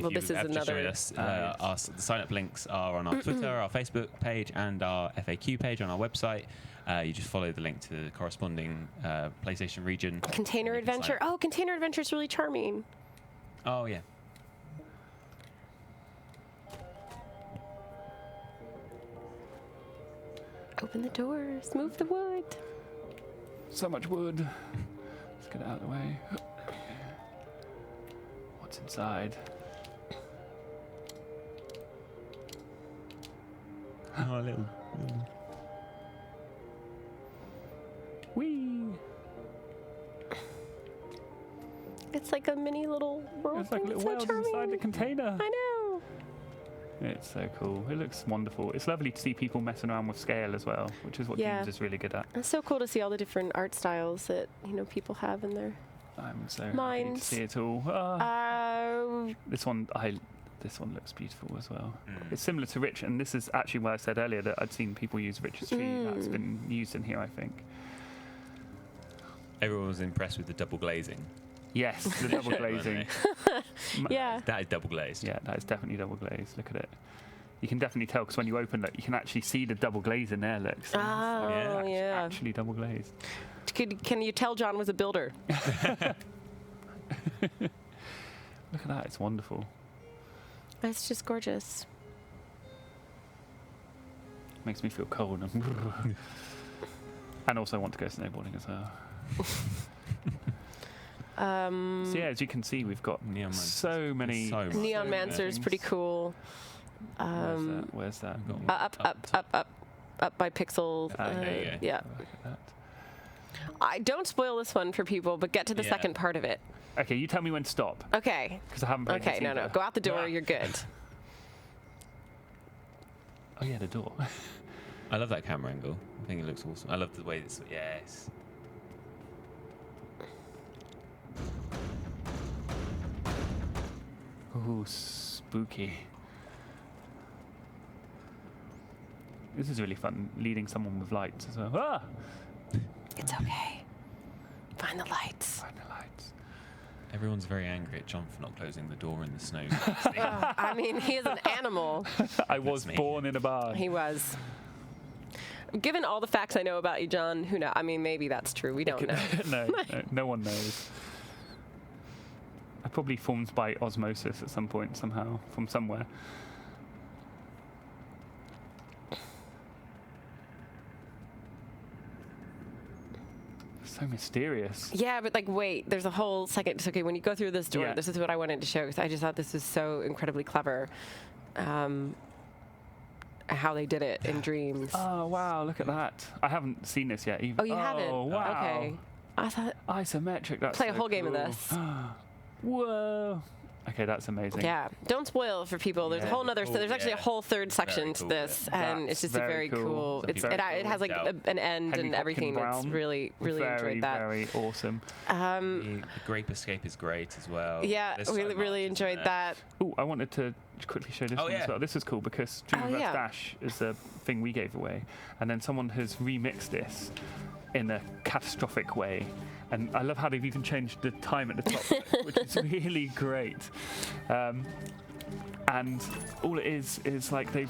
Well, you this is have just joined another- us, the sign-up links are on our Twitter, our Facebook page, and our FAQ page on our website. You just follow the link to the corresponding PlayStation region. Container and you can sign Adventure. up. Oh, Container Adventure is really charming. Oh, yeah. Open the doors, move the wood. So much wood. Let's get it out of the way. What's inside? Oh, a little. Whee! It's like a mini little world. It's like a thing. little It's so world inside charming. the container. I know. It's so cool. It looks wonderful. It's lovely to see people messing around with scale as well, which is what Yeah. Dreams is really good at. It's so cool to see all the different art styles that people have in their. I'm so happy to Mine's- see it all. This one looks beautiful as well. It's similar to Rich, and this is actually why I said earlier that I'd seen people use Rich's tree. That's been used in here, I think. Everyone was impressed with the double glazing. Yes, the double glazing. Yeah. That is double glazed. Yeah, that is definitely double glazed. Look at it. You can definitely tell because when you open it, you can actually see the double glaze in there. Look. So Oh, it's yeah. actually double glazed. Can you tell John was a builder? Look at that. It's wonderful. It's just gorgeous. Makes me feel cold. And also want to go snowboarding as well. So yeah, as you can see, we've got Neon Man. so many. So much. Neon many Mancer is things. pretty cool. Where's that? Up by Pixel. there you go. Yeah. Look at that. I don't spoil this one for people, but get to the Yeah. second part of it. Okay, you tell me when to stop Okay. because I haven't played Okay. this No. either. Go out the door. Ah. You're good. Oh yeah, the door. I love that camera angle. I think it looks awesome. I love the way it's. Yes. Ooh, spooky. This is really fun, leading someone with lights as well. Ah! It's okay. Find the lights. Find the lights. Everyone's very angry at John for not closing the door in the snow. I mean, he is an animal. I was me. born in a barn. He was. Given all the facts I know about you, John, who knows? I mean, maybe that's true. We don't know. no one knows. I probably formed by osmosis at some point, somehow, from somewhere. So mysterious. Yeah, but like, wait, there's a whole second. Okay, when you go through this door, Yeah. this is what I wanted to show because I just thought this was so incredibly clever. How they did it in Dreams. Oh wow, look at that. I haven't seen this yet. Even. Oh, you haven't? Oh wow. Okay. I thought Isometric. That's play a so whole game of cool. this. Whoa. Okay, that's amazing. Yeah, don't spoil it for people. There's a whole nother. cool, there's actually a yeah. whole third section to cool, this, yeah. and it's That's just very very cool. cool. That's It's, very it has like an end Henry and everything. Hopkins It's Brown. really very, enjoyed that. Very awesome. The Grape Escape is great as well. Yeah, There's so we much, really isn't enjoyed there? that. Oh, I wanted to quickly show this Oh, one as yeah. well. This is cool because Dreamverse yeah. Dash is a thing we gave away, and then someone has remixed this in a catastrophic way. And I love how they've even changed the time at the top, which is really great. And all it is like they've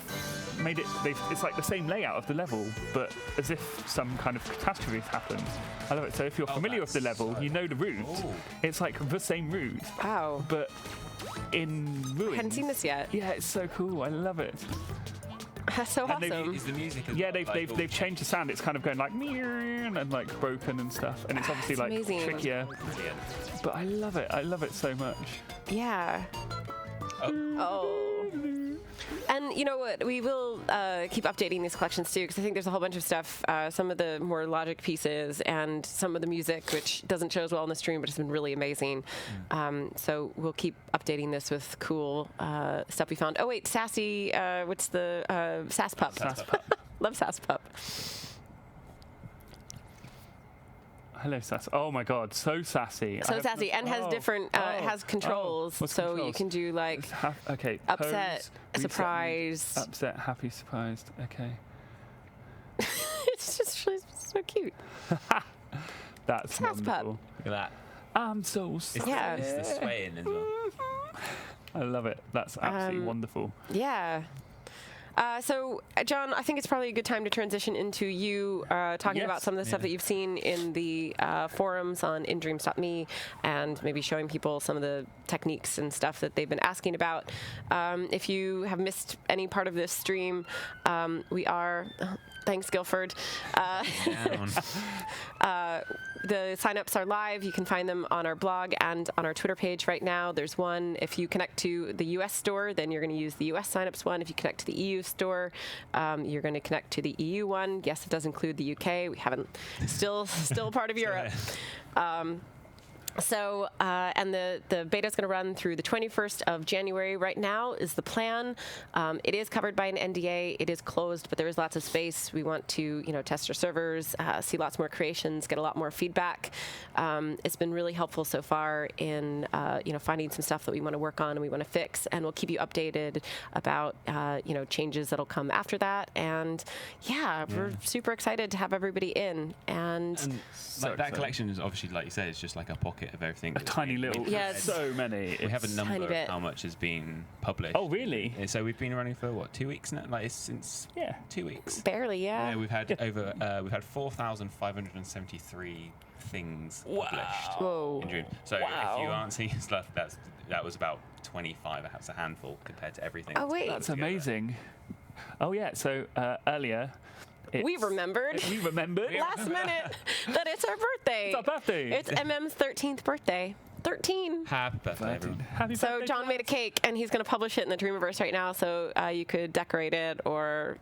made it. It's like the same layout of the level, but as if some kind of catastrophe has happened. I love it. So if you're familiar with the that's level, so you know the route. cool. It's like the same route, Wow, but in ruins. I hadn't seen this yet. Yeah, it's so cool. I love it. That's so And they've awesome. Is the music as Yeah, well, they've changed the sound. It's kind of going like and like broken and stuff, and it's obviously That's like amazing. trickier. But I love it. I love it so much. Yeah. Oh. And you know what? We will keep updating these collections too, because I think there's a whole bunch of stuff. Some of the more logic pieces and some of the music, which doesn't show as well on the stream, but it's been really amazing. So we'll keep updating this with cool stuff we found. Oh wait, Sassy. What's the Sass Pup? Sass Pup. Love Sass Pup. Hello, Sass. Oh my God, so sassy. So sassy, and has different has controls, What's so you controls? can do like Okay. upset, pose, reset, surprise. upset, happy, surprised. Okay. It's just really so cute. That's Sass Pup. wonderful. Look at that. I'm so sassy. Yeah. It's the swaying as well. I love it. That's absolutely wonderful. Yeah. So, John, I think it's probably a good time to transition into you talking Yes. about some of the stuff that you've seen in the forums on indreams.me and maybe showing people some of the techniques and stuff that they've been asking about. If you have missed any part of this stream, we are... Thanks, Guilford. The signups are live. You can find them on our blog and on our Twitter page right now. There's one. If you connect to the US store, then you're going to use the US signups one. If you connect to the EU store, you're going to connect to the EU one. Yes, it does include the UK. We haven't still part of Europe. So, and the beta is going to run through the 21st of January. Right now is the plan. It is covered by an NDA. It is closed, but there is lots of space. We want to, test our servers, see lots more creations, get a lot more feedback. It's been really helpful so far in, finding some stuff that we want to work on and we want to fix. And we'll keep you updated about, changes that'll come after that. And we're super excited to have everybody in. And Like that exciting. collection is obviously, like you said, it's just like a pocket of everything. A tiny little. Yeah, it's- so many. We have a number tiny of bit. how much has been published. Oh, really? And so we've been running for what, 2 weeks now? Like it's since Yeah. 2 weeks. barely, yeah. Yeah, we've had we've had 4,573 things published Whoa. in June. So if you aren't seeing stuff, that was about 25. That's a handful compared to everything. Oh, wait. That's amazing. Oh yeah. So earlier. We remembered. We remembered. Last minute that it's our birthday. It's our birthday. It's MM's 13th birthday. 13. Happy birthday, everyone. Happy So birthday John to made a us. cake, and he's going to publish it in the Dreamiverse right now. So you could decorate it, or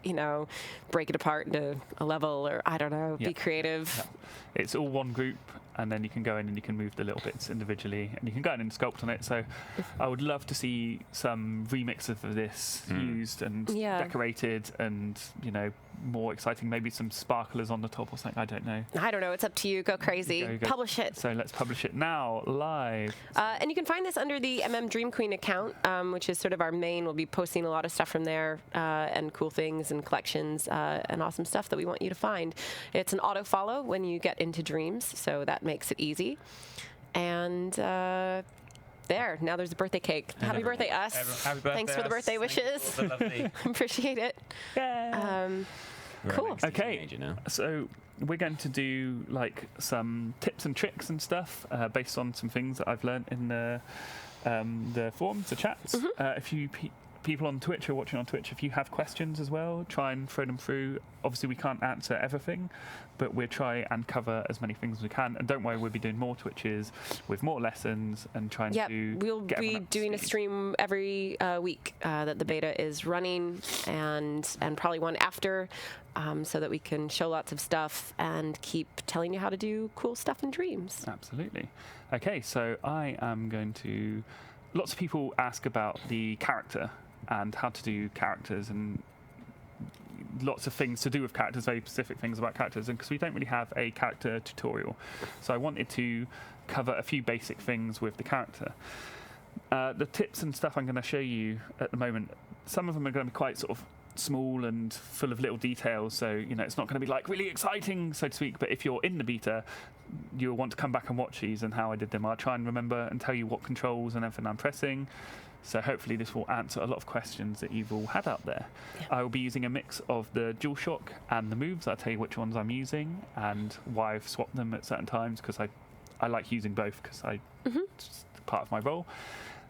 break it apart into a level, or I don't know, Yeah. be creative. It's all one group, and then you can go in and you can move the little bits individually, and you can go in and sculpt on it. So I would love to see some remixes of this used and Yeah. decorated, and more exciting. Maybe some sparklers on the top or something. I don't know. I don't know. It's up to you. Go crazy. Go. Publish it. So let's publish it now, live. And you can find this under the Dream Queen account, which is sort of our main. We'll be posting a lot of stuff from there, and cool things and collections and awesome stuff that we want you to find. It's an auto follow when you get into Dreams, so that makes it easy. And there, now there's a birthday cake. Happy birthday, us. Happy birthday. Thanks for the birthday Thank you wishes. for the lovely- Appreciate it. Yeah. We're Cool. next to Okay. teenager now. So we're going to do like some tips and tricks and stuff based on some things that I've learned in the forums, the chats. If you people on Twitch who are watching on Twitch, if you have questions as well, try and throw them through. Obviously, we can't answer everything, but we'll try and cover as many things as we can. And don't worry, we'll be doing more Twitches with more lessons and trying to we'll get be everyone up to doing a speed. stream every week that the beta is running, and probably one after, so that we can show lots of stuff and keep telling you how to do cool stuff in Dreams. Absolutely. Okay, so I am going to... Lots of people ask about the character and how to do characters and lots of things to do with characters, very specific things about characters, and because we don't really have a character tutorial. So I wanted to cover a few basic things with the character. The tips and stuff I'm going to show you at the moment, some of them are going to be quite sort of small and full of little details, so it's not going to be like really exciting, so to speak, but if you're in the beta, you'll want to come back and watch these and how I did them. I'll try and remember and tell you what controls and everything I'm pressing, so hopefully this will answer a lot of questions that you've all had out there. I will be using a mix of the DualShock and the moves. I'll tell you which ones I'm using and why I've swapped them at certain times, because I like using both because it's part of my role.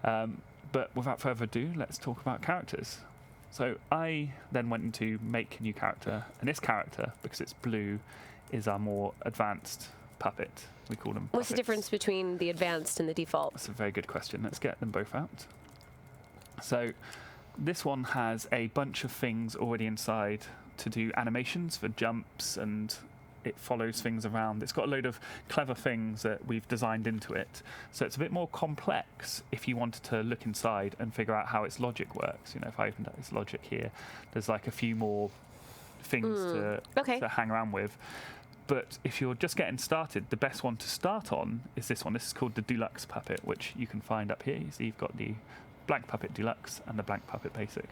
But without further ado, let's talk about characters. So I then went into make a new character, and this character, because it's blue, is our more advanced puppet. We call them What's the puppets. difference between the advanced and the default? That's a very good question. Let's get them both out. So this one has a bunch of things already inside to do animations for jumps, and it follows things around. It's got a load of clever things that we've designed into it. So it's a bit more complex if you wanted to look inside and figure out how its logic works. If I opened up its logic here, there's like a few more things to hang around with. But if you're just getting started, the best one to start on is this one. This is called the Deluxe Puppet, which you can find up here. You see you've got the Blank Puppet Deluxe and the Blank Puppet Basic.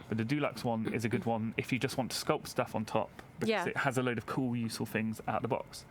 But the Deluxe one is a good one if you just want to sculpt stuff on top, because it has a load of cool, useful things out of the box.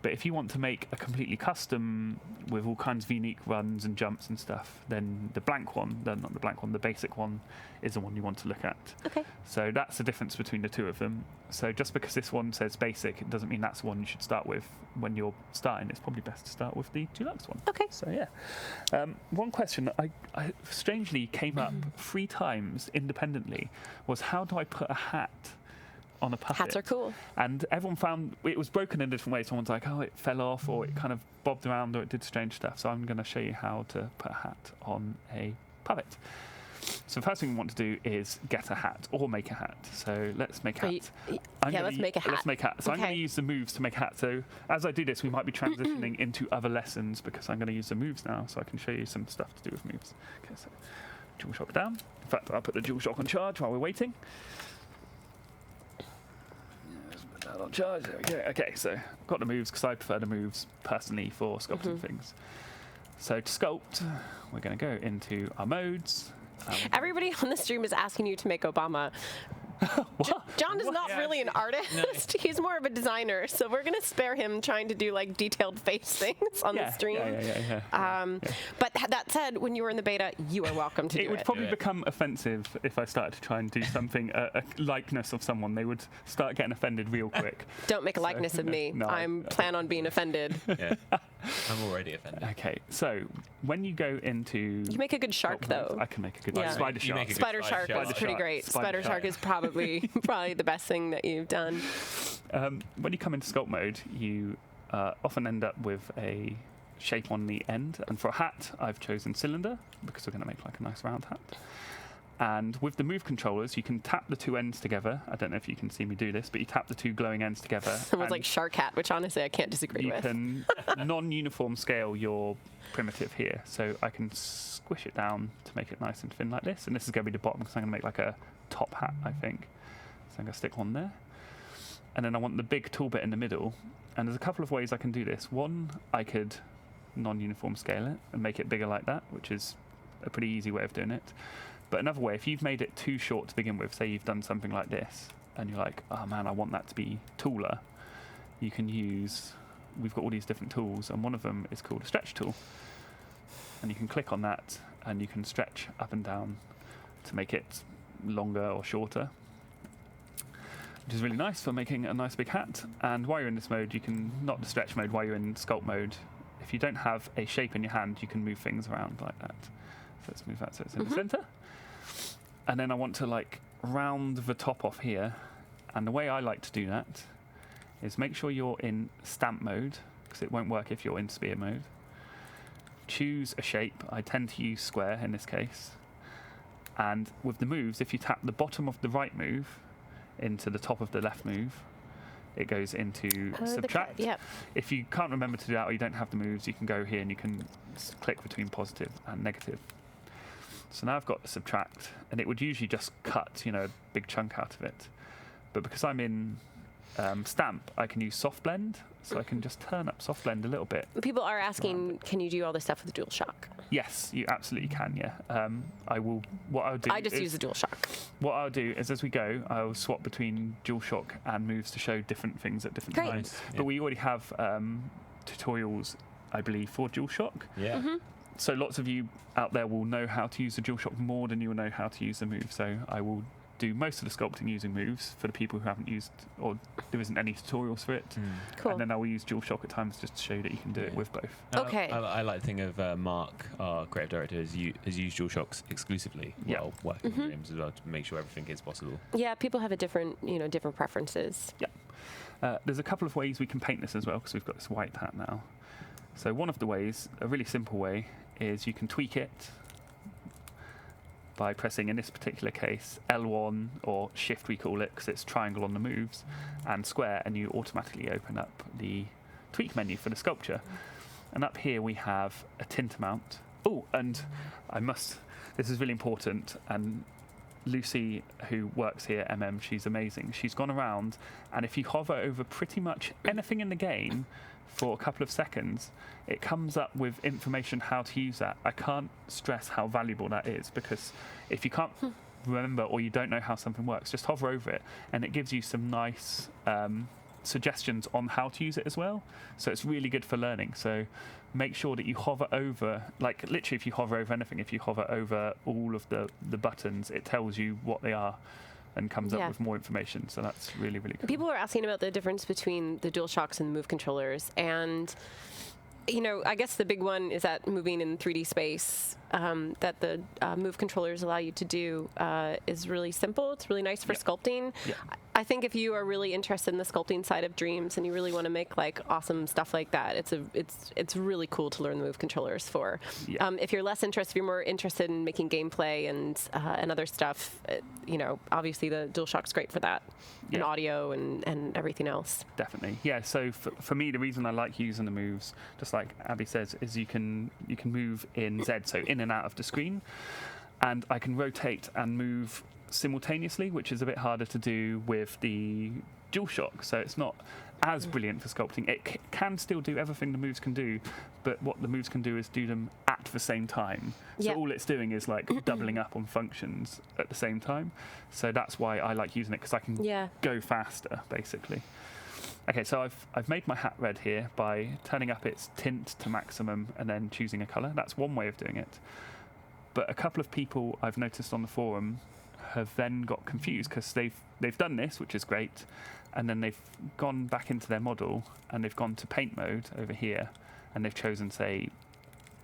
But if you want to make a completely custom with all kinds of unique runs and jumps and stuff, then the blank one, not the blank one, the basic one is the one you want to look at. Okay. So that's the difference between the two of them. So just because this one says basic, it doesn't mean that's the one you should start with when you're starting. It's probably best to start with the Deluxe one. Okay. So yeah. One question that I strangely came up 3 times independently was, how do I put a hat on a puppet? Hats are cool. And everyone found it was broken in different ways. Someone's like, oh, it fell off, or it kind of bobbed around, or it did strange stuff. So I'm going to show you how to put a hat on a puppet. So the first thing we want to do is get a hat or make a hat. So let's make a hat. Let's make a hat. Let's make a hat. So I'm going to use the moves to make a hat. So as I do this, we might be transitioning into other lessons, because I'm going to use the moves now, so I can show you some stuff to do with moves. Okay, so DualShock down. In fact, I'll put the DualShock on charge while we're waiting. Let's put that on charge. There we go. Okay, so got the moves because I prefer the moves personally for sculpting things. So to sculpt, we're going to go into our modes. Everybody on the stream is asking you to make Obama. John is not really an artist. He's more of a designer, so we're going to spare him trying to do like detailed face things on the stream. But that said, when you were in the beta, you are welcome to do it. It would probably become offensive if I started to try and do something, a likeness of someone. They would start getting offended real quick. Don't make a likeness of me. No, I'm plan on being offended. Yeah. I'm already offended. Okay, so when you go into... You make a good shark, though. I can make a good Yeah. spider You shark. make a good Spider shark is pretty great. Spider shark is probably the best thing that you've done. When you come into sculpt mode, you often end up with a shape on the end. And for a hat, I've chosen cylinder, because we're going to make like a nice round hat. And with the move controllers, you can tap the 2 ends together. I don't know if you can see me do this, but you tap the 2 glowing ends together. Someone's like shark hat, which honestly I can't disagree you with. can non-uniform scale your primitive here. So I can squish it down to make it nice and thin like this. And this is going to be the bottom, because I'm going to make like a top hat, I think. So I'm going to stick one there. And then I want the big tool bit in the middle. And there's a couple of ways I can do this. One, I could non-uniform scale it and make it bigger like that, which is a pretty easy way of doing it. But another way, if you've made it too short to begin with, say you've done something like this, and you're like, oh man, I want that to be taller, you can use, we've got all these different tools, and one of them is called a stretch tool. And you can click on that, and you can stretch up and down to make it longer or shorter, which is really nice for making a nice big hat. And while you're in this mode, you can, not the stretch mode, while you're in sculpt mode, if you don't have a shape in your hand, you can move things around like that. So let's move that so it's in the center. and then I want to like round the top off here. And the way I like to do that is make sure you're in stamp mode, because it won't work if you're in sphere mode. Choose a shape. I tend to use square in this case. And with the moves, if you tap the bottom of the right move into the top of the left move, it goes into subtract. If you can't remember to do that, or you don't have the moves, you can go here and you can click between positive and negative. So now I've got subtract, and it would usually just cut, a big chunk out of it. But because I'm in stamp, I can use soft blend, so I can just turn up soft blend a little bit. People are asking, can you do all this stuff with DualShock? Yes, you absolutely can. Yeah, I will. What I'll do. I just use the DualShock. What I'll do is, as we go, I'll swap between DualShock and moves to show different things at different times. Yeah. But we already have tutorials, I believe, for DualShock. Yeah. So lots of you out there will know how to use the DualShock more than you will know how to use the move. So I will do most of the sculpting using moves for the people who haven't used, or there isn't any tutorials for it. Cool. And then I will use DualShock at times just to show you that you can do it with both. Okay. I like the thing of Mark, our creative director, has used DualShocks exclusively while working on games as well to make sure everything is possible. Yeah, people have a different preferences. Yeah. There's a couple of ways we can paint this as well, because we've got this white hat now. So one of the ways, a really simple way, is you can tweak it by pressing, in this particular case, L1 or Shift we call it, because it's triangle on the moves, and square, and you automatically open up the tweak menu for the sculpture. And up here we have a tint amount. Oh, and this is really important, and Lucy, who works here at she's amazing. She's gone around, and if you hover over pretty much anything in the game for a couple of seconds, it comes up with information how to use that. I can't stress how valuable that is, because if you can't remember or you don't know how something works, just hover over it and it gives you some nice suggestions on how to use it as well. So it's really good for learning. So make sure that you hover over, like literally if you hover over anything, if you hover over all of the buttons, it tells you what they are and comes up with more information. So that's really, really cool. People were asking about the difference between the DualShocks and the Move controllers. And, I guess the big one is that moving in 3D space that the Move controllers allow you to do is really simple. It's really nice for sculpting. Yeah. I think if you are really interested in the sculpting side of Dreams and you really want to make like awesome stuff like that, it's really cool to learn the Move controllers for. Yeah. If you're less interested, if you're more interested in making gameplay and other stuff, obviously the DualShock's great for that, and audio and everything else. Definitely, yeah. So for me, the reason I like using the moves, just like Abby says, is you can move in Z, so in and out of the screen, and I can rotate and move simultaneously, which is a bit harder to do with the DualShock. So it's not as brilliant for sculpting. It can still do everything the moves can do, but what the moves can do is do them at the same time. So all it's doing is like doubling up on functions at the same time. So that's why I like using it, because I can go faster, basically. Okay, so I've made my hat red here by turning up its tint to maximum and then choosing a colour. That's one way of doing it. But a couple of people I've noticed on the forum have then got confused, because they've done this, which is great, and then they've gone back into their model and they've gone to paint mode over here, and they've chosen, say,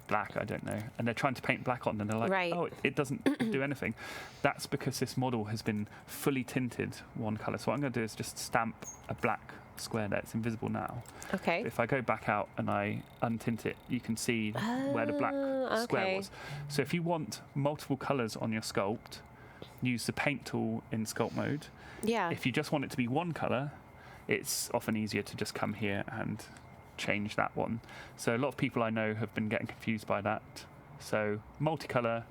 black, I don't know, and they're trying to paint black on, and they're like, oh, it doesn't do anything. That's because this model has been fully tinted one colour. So what I'm going to do is just stamp a black square there. It's invisible now. Okay. If I go back out and I untint it, you can see where the black square was. So if you want multiple colours on your sculpt, use the paint tool in sculpt mode. Yeah. If you just want it to be one colour, it's often easier to just come here and change that one. So a lot of people I know have been getting confused by that. So multicolour,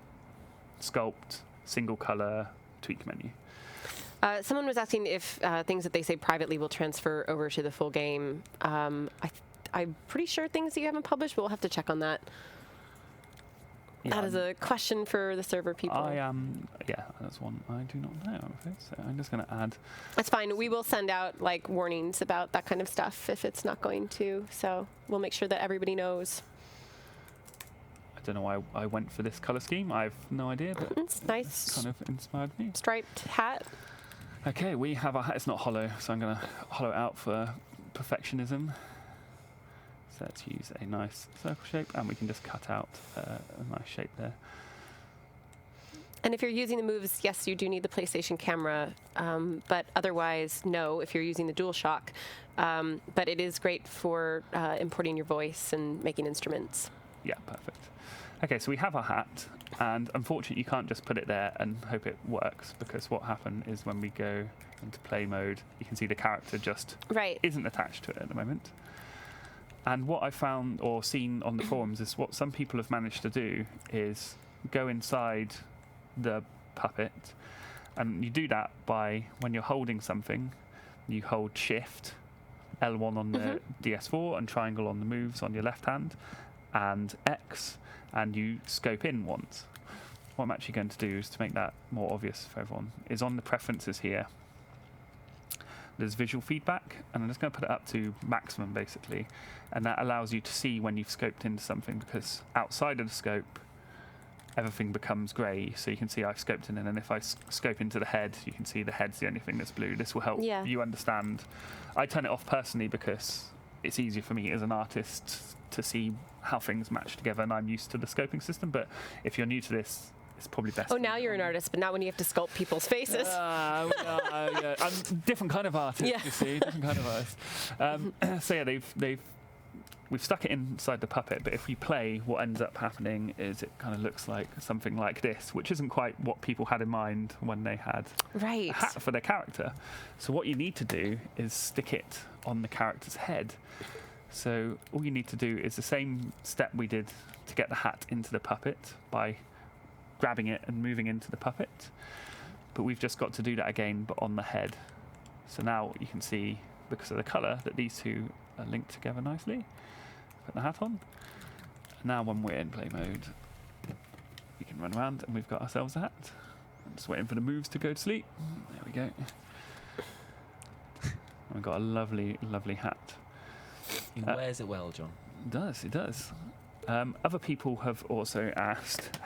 sculpt, single colour, tweak menu. Someone was asking if things that they say privately will transfer over to the full game. I'm pretty sure things that you haven't published, but we'll have to check on that. Yeah, that is a question for the server people. That's one I do not know, I'm afraid. So I'm just going to add. That's fine. We will send out like warnings about that kind of stuff if it's not going to. So we'll make sure that everybody knows. I don't know why I went for this color scheme. I have no idea, but it's nice. It's kind of inspired me. Striped hat. Okay, we have a hat. It's not hollow, so I'm going to hollow it out for perfectionism. So let's use a nice circle shape, and we can just cut out a nice shape there. And if you're using the moves, yes, you do need the PlayStation camera, but otherwise, no, if you're using the DualShock. But it is great for importing your voice and making instruments. Yeah, perfect. Okay, so we have our hat, and unfortunately you can't just put it there and hope it works, because what happened is when we go into play mode, you can see the character just isn't attached to it at the moment. And what I found or seen on the forums is what some people have managed to do is go inside the puppet, and you do that by, when you're holding something, you hold Shift, L1 on the DS4 and triangle on the moves on your left hand, and X, and you scope in once. What I'm actually going to do is, to make that more obvious for everyone, is on the preferences here, there's visual feedback, and I'm just going to put it up to maximum basically, and that allows you to see when you've scoped into something, because outside of the scope everything becomes grey, so you can see I've scoped in, and if I scope into the head, you can see the head's the only thing that's blue. This will help you understand. I turn it off personally because it's easier for me as an artist to see how things match together, and I'm used to the scoping system, but if you're new to this, it's probably best. Oh, now you're an artist, but not when you have to sculpt people's faces. Yeah. I'm a different kind of artist, you see, different kind of artist. So yeah, we've stuck it inside the puppet, but if we play, what ends up happening is it kind of looks like something like this, which isn't quite what people had in mind when they had a hat for their character. So what you need to do is stick it on the character's head. So all you need to do is the same step we did to get the hat into the puppet by grabbing it and moving into the puppet, but we've just got to do that again, but on the head. So now you can see, because of the colour, that these two are linked together nicely. Put the hat on. Now when we're in play mode, we can run around and we've got ourselves a hat. I'm just waiting for the moves to go to sleep. There we go. And we've got a lovely, lovely hat. He wears it well, John. It does, it does. Other people have also asked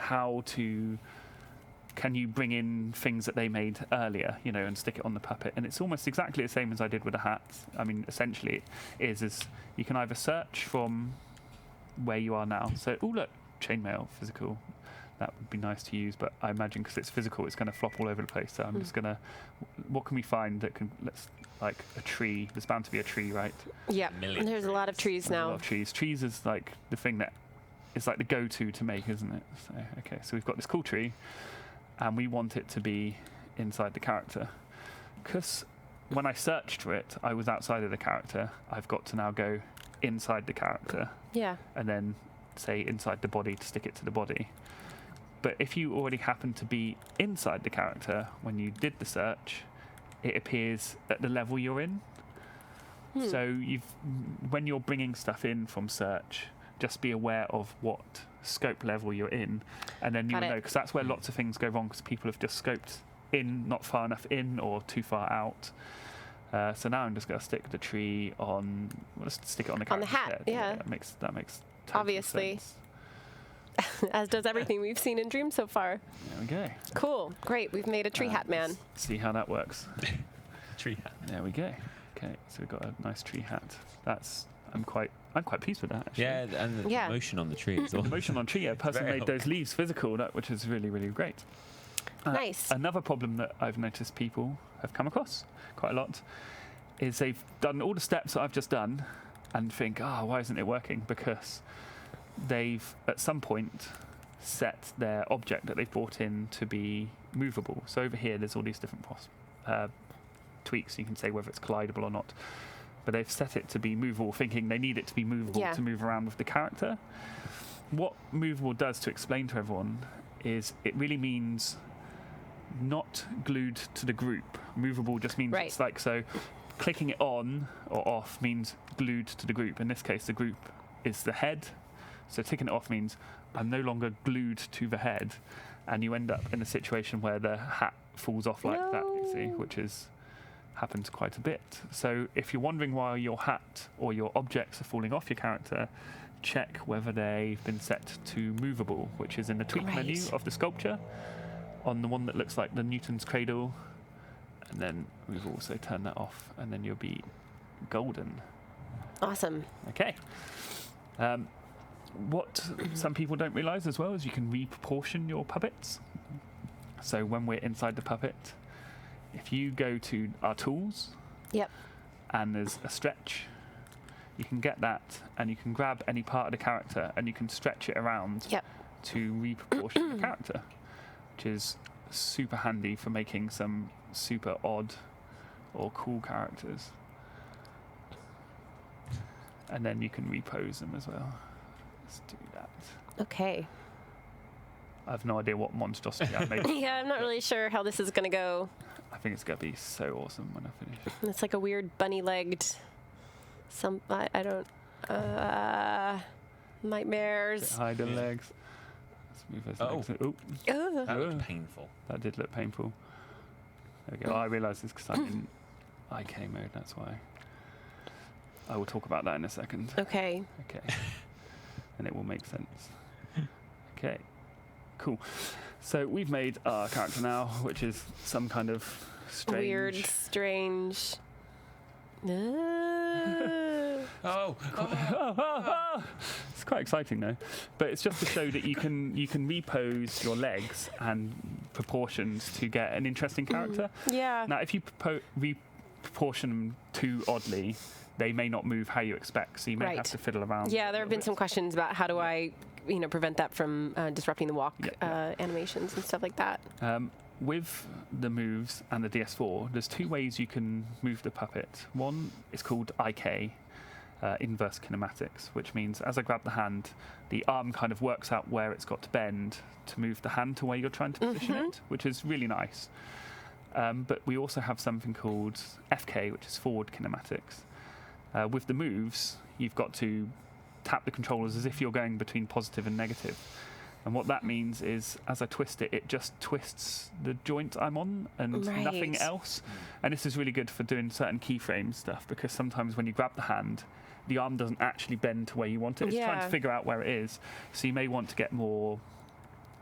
can you bring in things that they made earlier, and stick it on the puppet? And it's almost exactly the same as I did with the hat. I mean, essentially it is you can either search from where you are now. So, oh look, chainmail, physical. That would be nice to use, but I imagine because it's physical, it's going to flop all over the place. So I'm just going to, what can we find that can, like a tree. There's bound to be a tree, right? Yeah, there's a lot of trees now. A lot of trees. Trees is like the thing that is like the go-to to make, isn't it? So, okay, so we've got this cool tree, and we want it to be inside the character. Because when I searched for it, I was outside of the character. I've got to now go inside the character. Yeah. And then say inside the body to stick it to the body. But if you already happen to be inside the character when you did the search, it appears at the level you're in. So when you're bringing stuff in from search, just be aware of what scope level you're in, and then you'll know, because that's where lots of things go wrong, because people have just scoped in not far enough in or too far out. So now I'm just going to stick the tree on. Let's stick it on the character's hat. head. Yeah, that makes total obviously sense. As does everything we've seen in Dream so far. There we go. Cool, great. We've made a tree hat man. Let's see how that works. Tree hat. There we go. Okay, so we've got a nice tree hat. I'm quite pleased with that, actually. Yeah, and the motion on the tree as well. The motion on tree, a person made those leaves physical, which is really, really great. Nice. Another problem that I've noticed people have come across quite a lot is they've done all the steps that I've just done and think, why isn't it working? Because they've, at some point, set their object that they've brought in to be movable. So over here, there's all these different tweaks. You can say whether it's collidable or not. But they've set it to be movable, thinking they need it to be movable to move around with the character. What movable does, to explain to everyone, is it really means not glued to the group. Movable just means it's like, so clicking it on or off means glued to the group. In this case, the group is the head. So ticking it off means I'm no longer glued to the head, and you end up in a situation where the hat falls off like that, you see, which happens quite a bit. So if you're wondering why your hat or your objects are falling off your character, check whether they've been set to movable, which is in the tweak menu of the sculpture, on the one that looks like the Newton's cradle, and then we've also turned that off, and then you'll be golden. Awesome. Okay. What some people don't realise as well is you can reproportion your puppets. So when we're inside the puppet, if you go to our tools, Yep. and there's a stretch, you can get that, and you can grab any part of the character and you can stretch it around Yep. to reproportion the character, which is super handy for making some super odd or cool characters. And then you can repose them as well. Let's do that. Okay. I have no idea what monstrosity I made. Yeah, I'm not really sure how this is going to go. I think it's going to be so awesome when I finish. It's like a weird bunny-legged. I don't. Nightmares. Hide the legs. Let's move those legs. Oh, Ugh. That looked painful. that did look painful. There we go. I realise this because I'm in IK mode, that's why. I will talk about that in a second. Okay. Okay. And it will make sense. Okay. Cool. So we've made our character now, which is some kind of strange... Weird, strange. It's quite exciting though, but it's just to show that you can repose your legs and proportions to get an interesting character. Yeah. Now, if you reproportion them too oddly, they may not move how you expect, so you may Right. have to fiddle around. Yeah, there have been some questions about how do I, prevent that from disrupting the walk animations and stuff like that. With the moves and the DS4, there's two ways you can move the puppet. One is called IK, inverse kinematics, which means as I grab the hand, the arm kind of works out where it's got to bend to move the hand to where you're trying to position it, which is really nice. But we also have something called FK, which is forward kinematics. With the moves, you've got to tap the controllers as if you're going between positive and negative. And what that means is, as I twist it, it just twists the joint I'm on and nothing else. And this is really good for doing certain keyframe stuff, because sometimes when you grab the hand, the arm doesn't actually bend to where you want it. It's trying to figure out where it is. So you may want to get more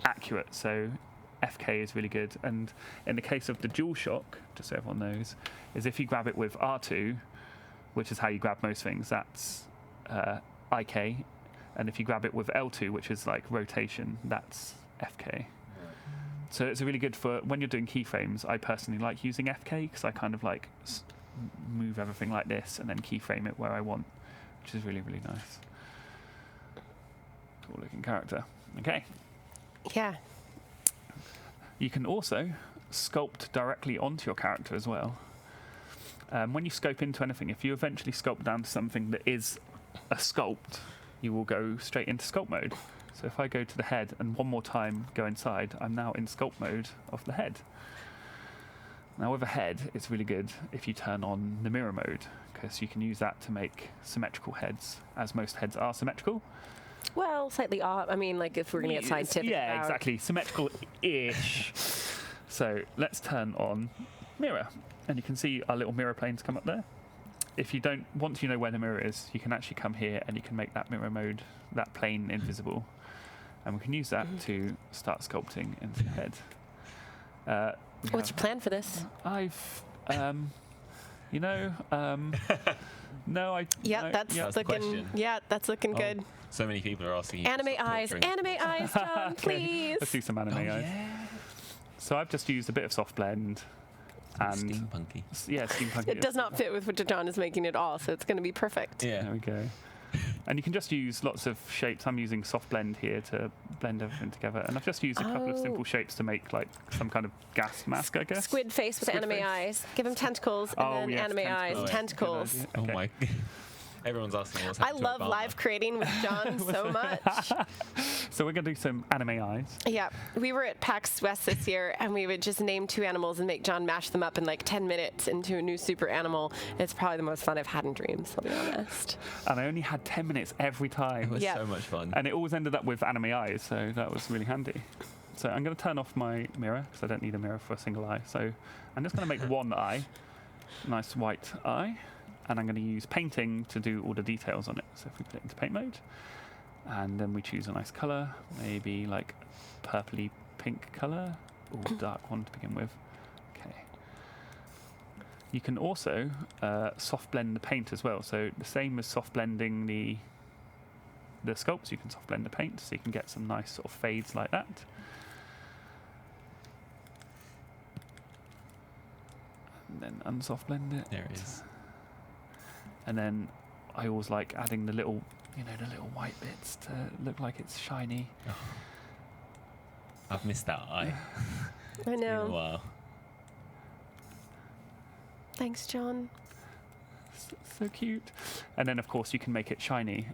accurate. So FK is really good. And in the case of the DualShock, just so everyone knows, is if you grab it with R2, which is how you grab most things, that's IK. And if you grab it with L2, which is like rotation, that's FK. So it's really good for when you're doing keyframes. I personally like using FK because I kind of like move everything like this and then keyframe it where I want, which is really, really nice. Cool looking character. Okay. Yeah. You can also sculpt directly onto your character as well. When you scope into anything, if you eventually sculpt down to something that is a sculpt, you will go straight into sculpt mode. So if I go to the head and one more time go inside, I'm now in sculpt mode of the head. Now with a head, it's really good if you turn on the mirror mode, because you can use that to make symmetrical heads, as most heads are symmetrical. Well, slightly off. I mean, like if we're going to get scientific. Yeah, about exactly. Symmetrical-ish. So let's turn on mirror. And you can see our little mirror planes come up there. If you don't, once you know where the mirror is, you can actually come here and you can make that mirror mode, that plane invisible. And we can use that to start sculpting into the head. What's your plan for this? I've, no, I... Yeah, no, that's That's the looking. question. Yeah, that's looking Oh, good. So many people are asking you to Anime stop eyes, torturing anime people. eyes, John, please. Let's do some anime eyes. So I've just used a bit of soft blend and Steampunky. Steampunk. It does not fit with what John is making at all, so it's going to be perfect. Yeah. There we go. And you can just use lots of shapes. I'm using soft blend here to blend everything together. And I've just used a couple of simple shapes to make like some kind of gas mask, I guess. Squid face with Squid anime face. eyes. Give him tentacles and then yes, anime eyes. tentacles. Tentacles. Good idea. Oh Okay. my. Everyone's asking what's I happened to love Obama. live creating with John so much. So we're going to do some anime eyes. Yeah, we were at PAX West this year, and we would just name two animals and make John mash them up in like 10 minutes into a new super animal. It's probably the most fun I've had in dreams, I'll be honest. And I only had 10 minutes every It time. was Yeah. so much fun. And it always ended up with anime eyes, so that was really handy. So I'm going to turn off my mirror, because I don't need a mirror for a single eye. So I'm just going to make one eye, nice white eye. And I'm going to use painting to do all the details on it. So if we put it into paint mode, and then we choose a nice colour, maybe like purpley pink colour, or dark one to begin with. Okay. You can also soft blend the paint as well. So the same as soft blending the sculpts, you can soft blend the paint, so you can get some nice sort of fades like that. And then unsoft blend it. There it is. And then I always like adding the little, the little white bits to look like it's shiny. Oh. I've missed that eye. I It's been a know. while. Thanks, John. So cute. And then, of course, you can make it shiny.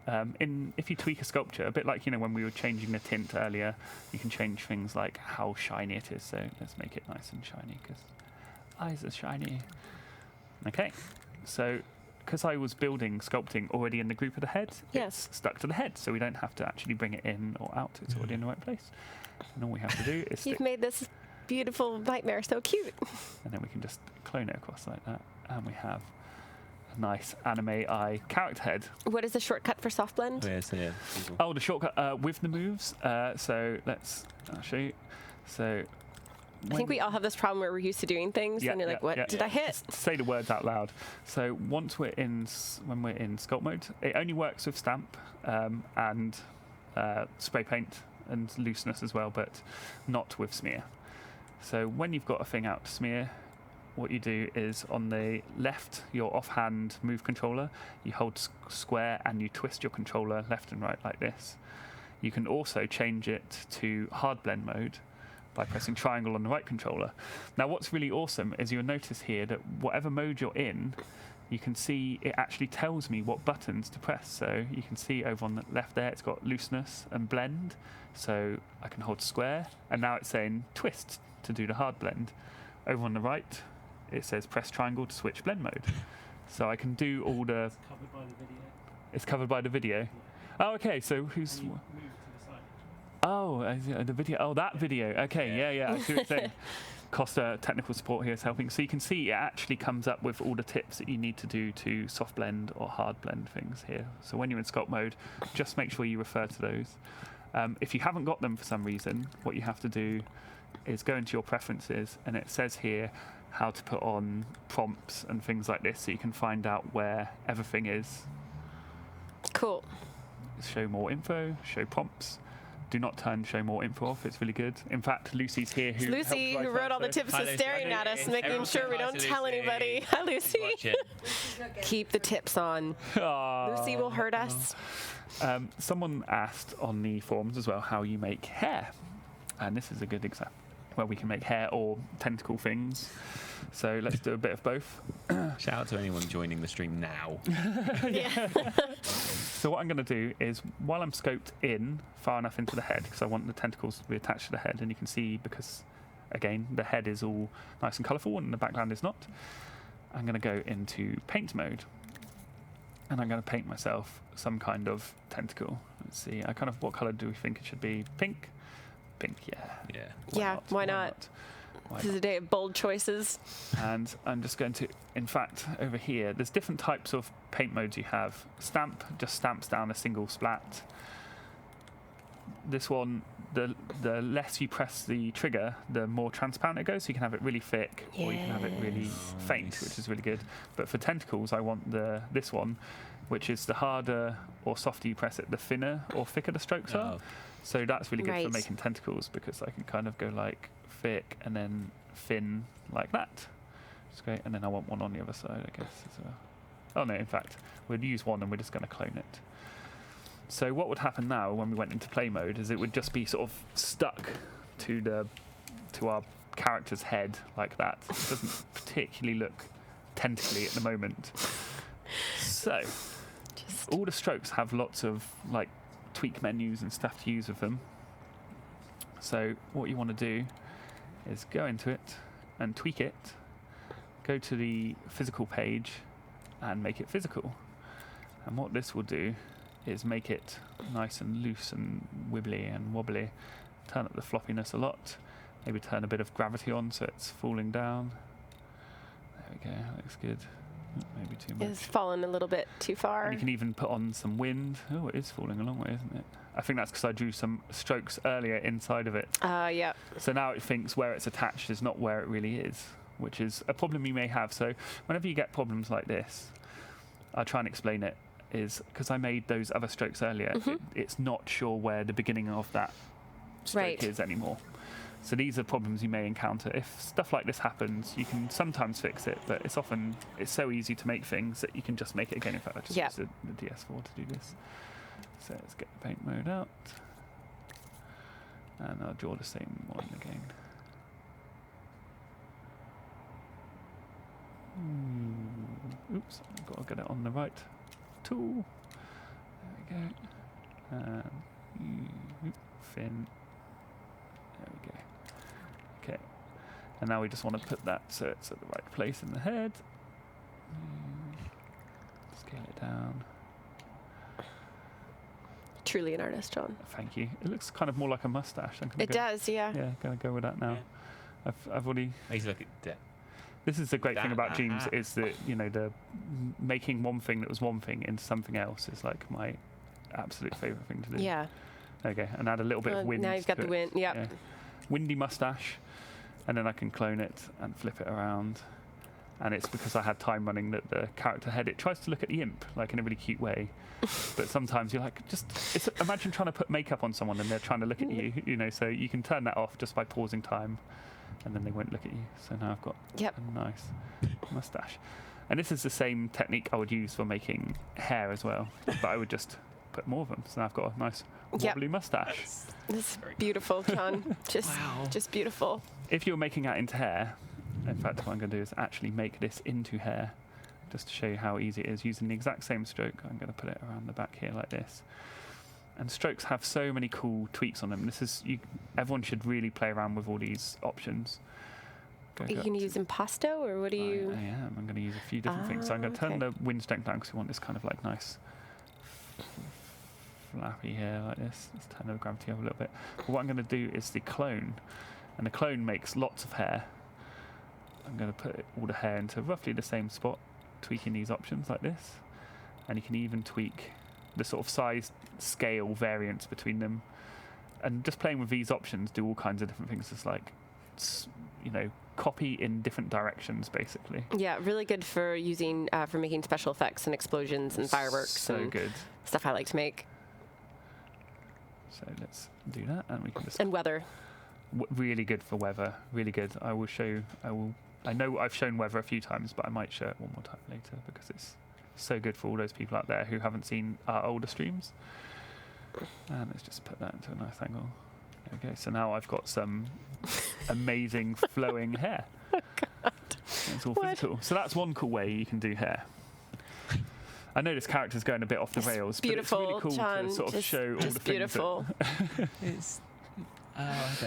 If you tweak a sculpture, a bit like, when we were changing the tint earlier, you can change things like how shiny it is. So let's make it nice and shiny, because eyes are shiny. Okay, so because I was sculpting already in the group of the head, Yes. it's stuck to the head, so we don't have to actually bring it in or out. It's already in the right place. And all we have to do is You've stick, made this beautiful nightmare so cute. and then we can just clone it across like that. And we have a nice anime eye character head. What is the shortcut for soft blend? Oh, yeah, so yeah. Easel. Oh, the shortcut with the moves. So I'll show you. So I think we all have this problem where we're used to doing things, and you're like, "What did I hit?" Just say the words out loud. So when we're in sculpt mode, it only works with stamp and spray paint and looseness as well, but not with smear. So when you've got a thing out to smear, what you do is on the left, your offhand move controller, you hold square and you twist your controller left and right like this. You can also change it to hard blend mode by pressing triangle on the right controller. Now what's really awesome is you'll notice here that whatever mode you're in, you can see it actually tells me what buttons to press. So you can see over on the left there, it's got looseness and blend. So I can hold square, and now it's saying twist to do the hard blend. Over on the right, it says press triangle to switch blend mode. So I can do all the... Covered by the video. It's covered by the video. Oh, okay, so who's... And you move to the side. Oh, the video. Oh, that video. Okay, yeah. I see what you're saying. Costa technical support here is helping. So you can see it actually comes up with all the tips that you need to do to soft blend or hard blend things here. So when you're in sculpt mode, just make sure you refer to those. If you haven't got them for some reason, what you have to do is go into your preferences, and it says here how to put on prompts and things like this, so you can find out where everything is. Cool. Show more info, show prompts. Do not turn show more info off. It's really good. In fact, Lucy's here. It's Lucy, who wrote all the tips, Hi, is Lucy. staring Hi, at us, Lucy. making Everyone sure say we hi don't to tell Lucy. anybody. Hi, Lucy. Watch it. Keep the tips on. Lucy will hurt us. Someone asked on the forums as well how you make hair, and this is a good example where we can make hair or tentacle things. So let's do a bit of both. Shout out to anyone joining the stream now. Yeah. So what I'm going to do is, while I'm scoped in far enough into the head, because I want the tentacles to be attached to the head, and you can see because, again, the head is all nice and colourful and the background is not, I'm going to go into paint mode. And I'm going to paint myself some kind of tentacle. Let's see, what colour do we think it should be? Pink? Pink, yeah. Yeah. Yeah, why not? Why This is a day of bold choices. And I'm just going to, in fact, over here, there's different types of paint modes you have. Stamp just stamps down a single splat. This one, the less you press the trigger, the more transparent it goes. So you can have it really thick, or you can have it really faint, Nice. which is really good. But for tentacles, I want this one, which is the harder or softer you press it, the thinner or thicker the strokes are. Oh. So that's really good Right. for making tentacles, because I can kind of go like thick and then thin like that. It's great. And then I want one on the other side, I guess, as well. Oh no, in fact, we'd use one and we're just going to clone it. So what would happen now when we went into play mode is it would just be sort of stuck to our character's head like that. It doesn't particularly look tentacly at the moment. So all the strokes have lots of like tweak menus and stuff to use with them. So what you want to do is go into it and tweak it, go to the physical page and make it physical. And what this will do is make it nice and loose and wibbly and wobbly. Turn up the floppiness a lot. Maybe turn a bit of gravity on so it's falling down. There we go, that looks good. Maybe too much. It's fallen a little bit too far. And you can even put on some wind. Oh, it is falling a long way, isn't it? I think that's because I drew some strokes earlier inside of it. Yeah. So now it thinks where it's attached is not where it really is, which is a problem you may have. So whenever you get problems like this, I try and explain it, is because I made those other strokes earlier, it's not sure where the beginning of that stroke Right. is anymore. So these are problems you may encounter. If stuff like this happens, you can sometimes fix it, but it's so easy to make things that you can just make it again. In fact, I just used the DS4 to do this. So let's get the paint mode out. And I'll draw the same one again. Oops, I've got to get it on the right tool. There we go. Fin. There we go. Okay. And now we just want to put that so it's at the right place in the head. Scale it down. Truly an artist, John. Thank you. It looks kind of more like a mustache. It does, yeah. Yeah, gonna go with that now. Yeah. I've already. I used to look at that. This is the great thing about Dreams is that the making one thing that was one thing into something else is like my absolute favourite thing to do. Yeah. Okay, and add a little bit of wind. Now you've got to the it. wind. Yep. Yeah. Windy mustache, and then I can clone it and flip it around. And it's because I had time running that the character head, it tries to look at the imp like in a really cute way. But sometimes you're like, imagine trying to put makeup on someone and they're trying to look at you, so you can turn that off just by pausing time and then they won't look at you. So now I've got a nice mustache. And this is the same technique I would use for making hair as well, but I would just put more of them. So now I've got a nice wobbly mustache. This is beautiful, John. Just beautiful. If you're making that into hair, in fact, what I'm going to do is actually make this into hair, just to show you how easy it is using the exact same stroke. I'm going to put it around the back here like this. And strokes have so many cool tweaks on them. Everyone should really play around with all these options. Are you going to use impasto, or what do you? I am. I'm going to use a few different things. So I'm going to turn the wind strength down because we want this kind of like nice flappy hair like this. Let's turn the gravity up a little bit. But what I'm going to do is the clone, and the clone makes lots of hair. I'm going to put all the hair into roughly the same spot, tweaking these options like this. And you can even tweak the sort of size scale variance between them. And just playing with these options do all kinds of different things. It's like, copy in different directions, basically. Yeah, really good for using, for making special effects and explosions and fireworks and good stuff I like to make. So let's do that, and we can just... And weather. Really good for weather, really good. I know I've shown weather a few times, but I might show it one more time later because it's so good for all those people out there who haven't seen our older streams. And let's just put that into a nice angle. Okay, so now I've got some amazing flowing hair. Oh, God. It's all physical. So that's one cool way you can do hair. I know this character's going a bit off the rails, but it's really cool John, to sort of show all the beautiful. things.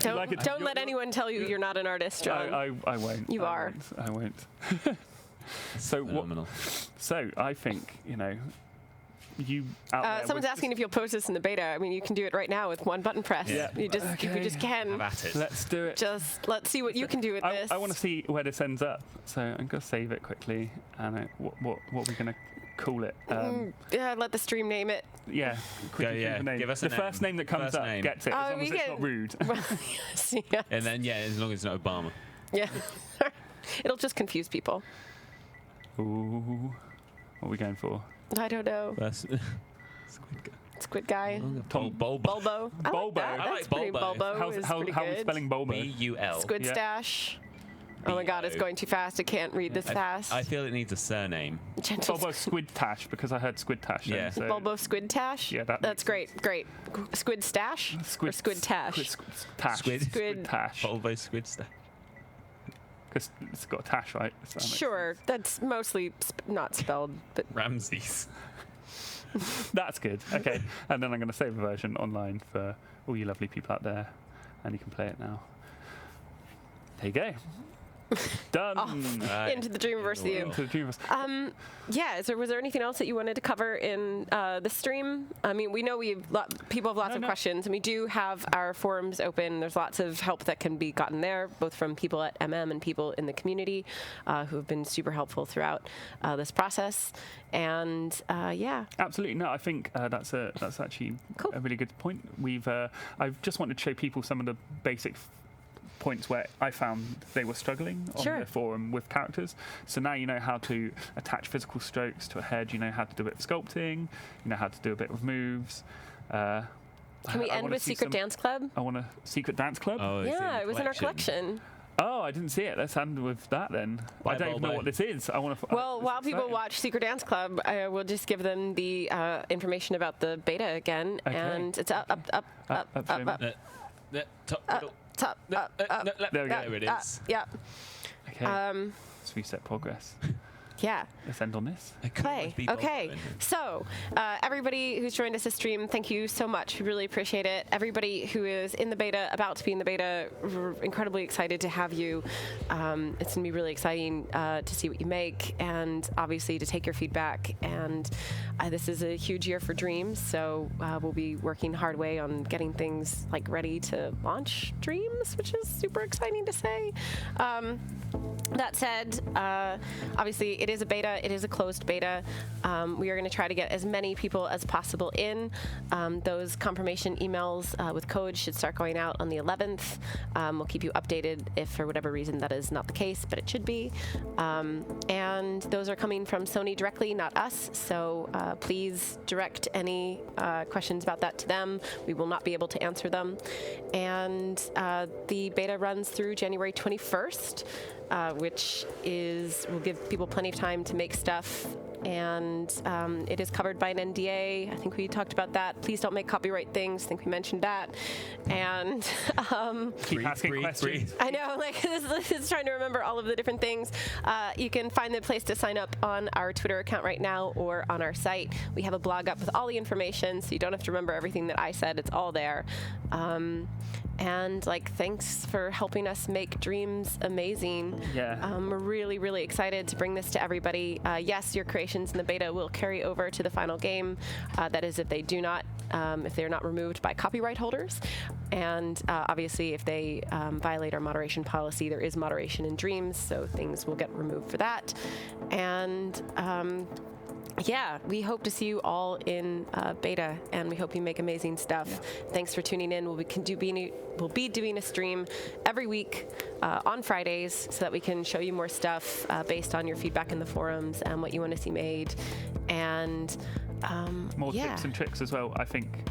Don't let anyone tell you you're not an artist, John. I won't. You are. I won't. Phenomenal. So I think, you out there someone's asking if you'll post this in the beta. I mean, you can do it right now with one button press. Yeah. You just can. Have at it. Let's do it. Just let's see what you can do with this. I want to see where this ends up. So I'm going to save it quickly. And what are we going to call it? Let the stream name it. Yeah. Quickly yeah. the name. Give us a the name. first name that comes First up name. gets it, as long as it's not rude. Well, yes. And then, as long as it's not Obama. Yeah. It'll just confuse people. Ooh. What are we going for? I don't know. Squid guy. Tom Bulbo. Bulbo. I like Bulbo. that. I That's like pretty Bulbo. Bulbo. How are we spelling Bulbo? B-U-L. Squid Yeah. stash. Oh my God, it's going too fast. I can't read this fast. I feel it needs a surname. Gentle Bulbo Squid Tash, because I heard Squid Tash. Yeah. So Bulbo Squid Tash? Yeah, That's great. Squid stash? Or Squid Tash? Tash. Squid Tash. Bulbo Squid Stash. Because it's got a Tash, right? So that makes Sure, that's mostly not spelled, but Ramses. That's good. Okay. And then I'm going to save a version online for all you lovely people out there. And you can play it now. There you go. Done. into the Dreamverse with you. Into the Dreamverse. Was there anything else that you wanted to cover in the stream? I mean, we know people have lots of questions, and we do have our forums open. There's lots of help that can be gotten there, both from people at MM and people in the community who have been super helpful throughout this process. And Absolutely. No, I think that's actually Cool. a really good point. I've just wanted to show people some of the basic points where I found they were struggling on the forum with characters. So now you know how to attach physical strokes to a head, you know how to do a bit of sculpting, you know how to do a bit of moves. Can we I end wanna with see Secret some- Dance Club? I want a secret dance club. Oh, it's in Yeah, the it was in our collection. Oh, I didn't see it. Let's end with that then. Buy I a don't even know Bulbo. what this is. I want to. Well, while people watch Secret Dance Club, I will just give them the information about the beta again, Okay. and it's up, show me. Top, middle, top, up. There we go. There it is. Yeah. Okay. Let's reset progress. Yeah. Let's end on this. It could always Play. be Okay. Bulbo. So, everybody who's joined us this stream, thank you so much. We really appreciate it. Everybody who is in the beta, about to be in the beta, we're incredibly excited to have you. It's going to be really exciting to see what you make and obviously to take your feedback. And this is a huge year for Dreams, so we'll be working hard way on getting things like ready to launch Dreams, which is super exciting to say. That said, obviously it is a beta, it is a closed beta. We are going to try to get as many people as possible in. Those confirmation emails with code should start going out on the 11th. We'll keep you updated if for whatever reason that is not the case, but it should be. And those are coming from Sony directly, not us. So please direct any questions about that to them. We will not be able to answer them. And the beta runs through January 21st. Which will give people plenty of time to make stuff. And it is covered by an NDA. I think we talked about that. Please don't make copyright things. I think we mentioned that. And Keep asking questions. I know, like, this is trying to remember all of the different things. You can find the place to sign up on our Twitter account right now or on our site. We have a blog up with all the information, so you don't have to remember everything that I said. It's all there. And thanks for helping us make Dreams amazing. Yeah. We're really, really excited to bring this to everybody. Yes, your creations in the beta will carry over to the final game. That is, if they're not removed by copyright holders. And obviously, if they violate our moderation policy, there is moderation in Dreams, so things will get removed for that. And yeah, we hope to see you all in beta, and we hope you make amazing stuff. Yeah. Thanks for tuning in. We'll be doing a stream every week on Fridays so that we can show you more stuff based on your feedback in the forums and what you want to see made. And more tips and tricks as well. I think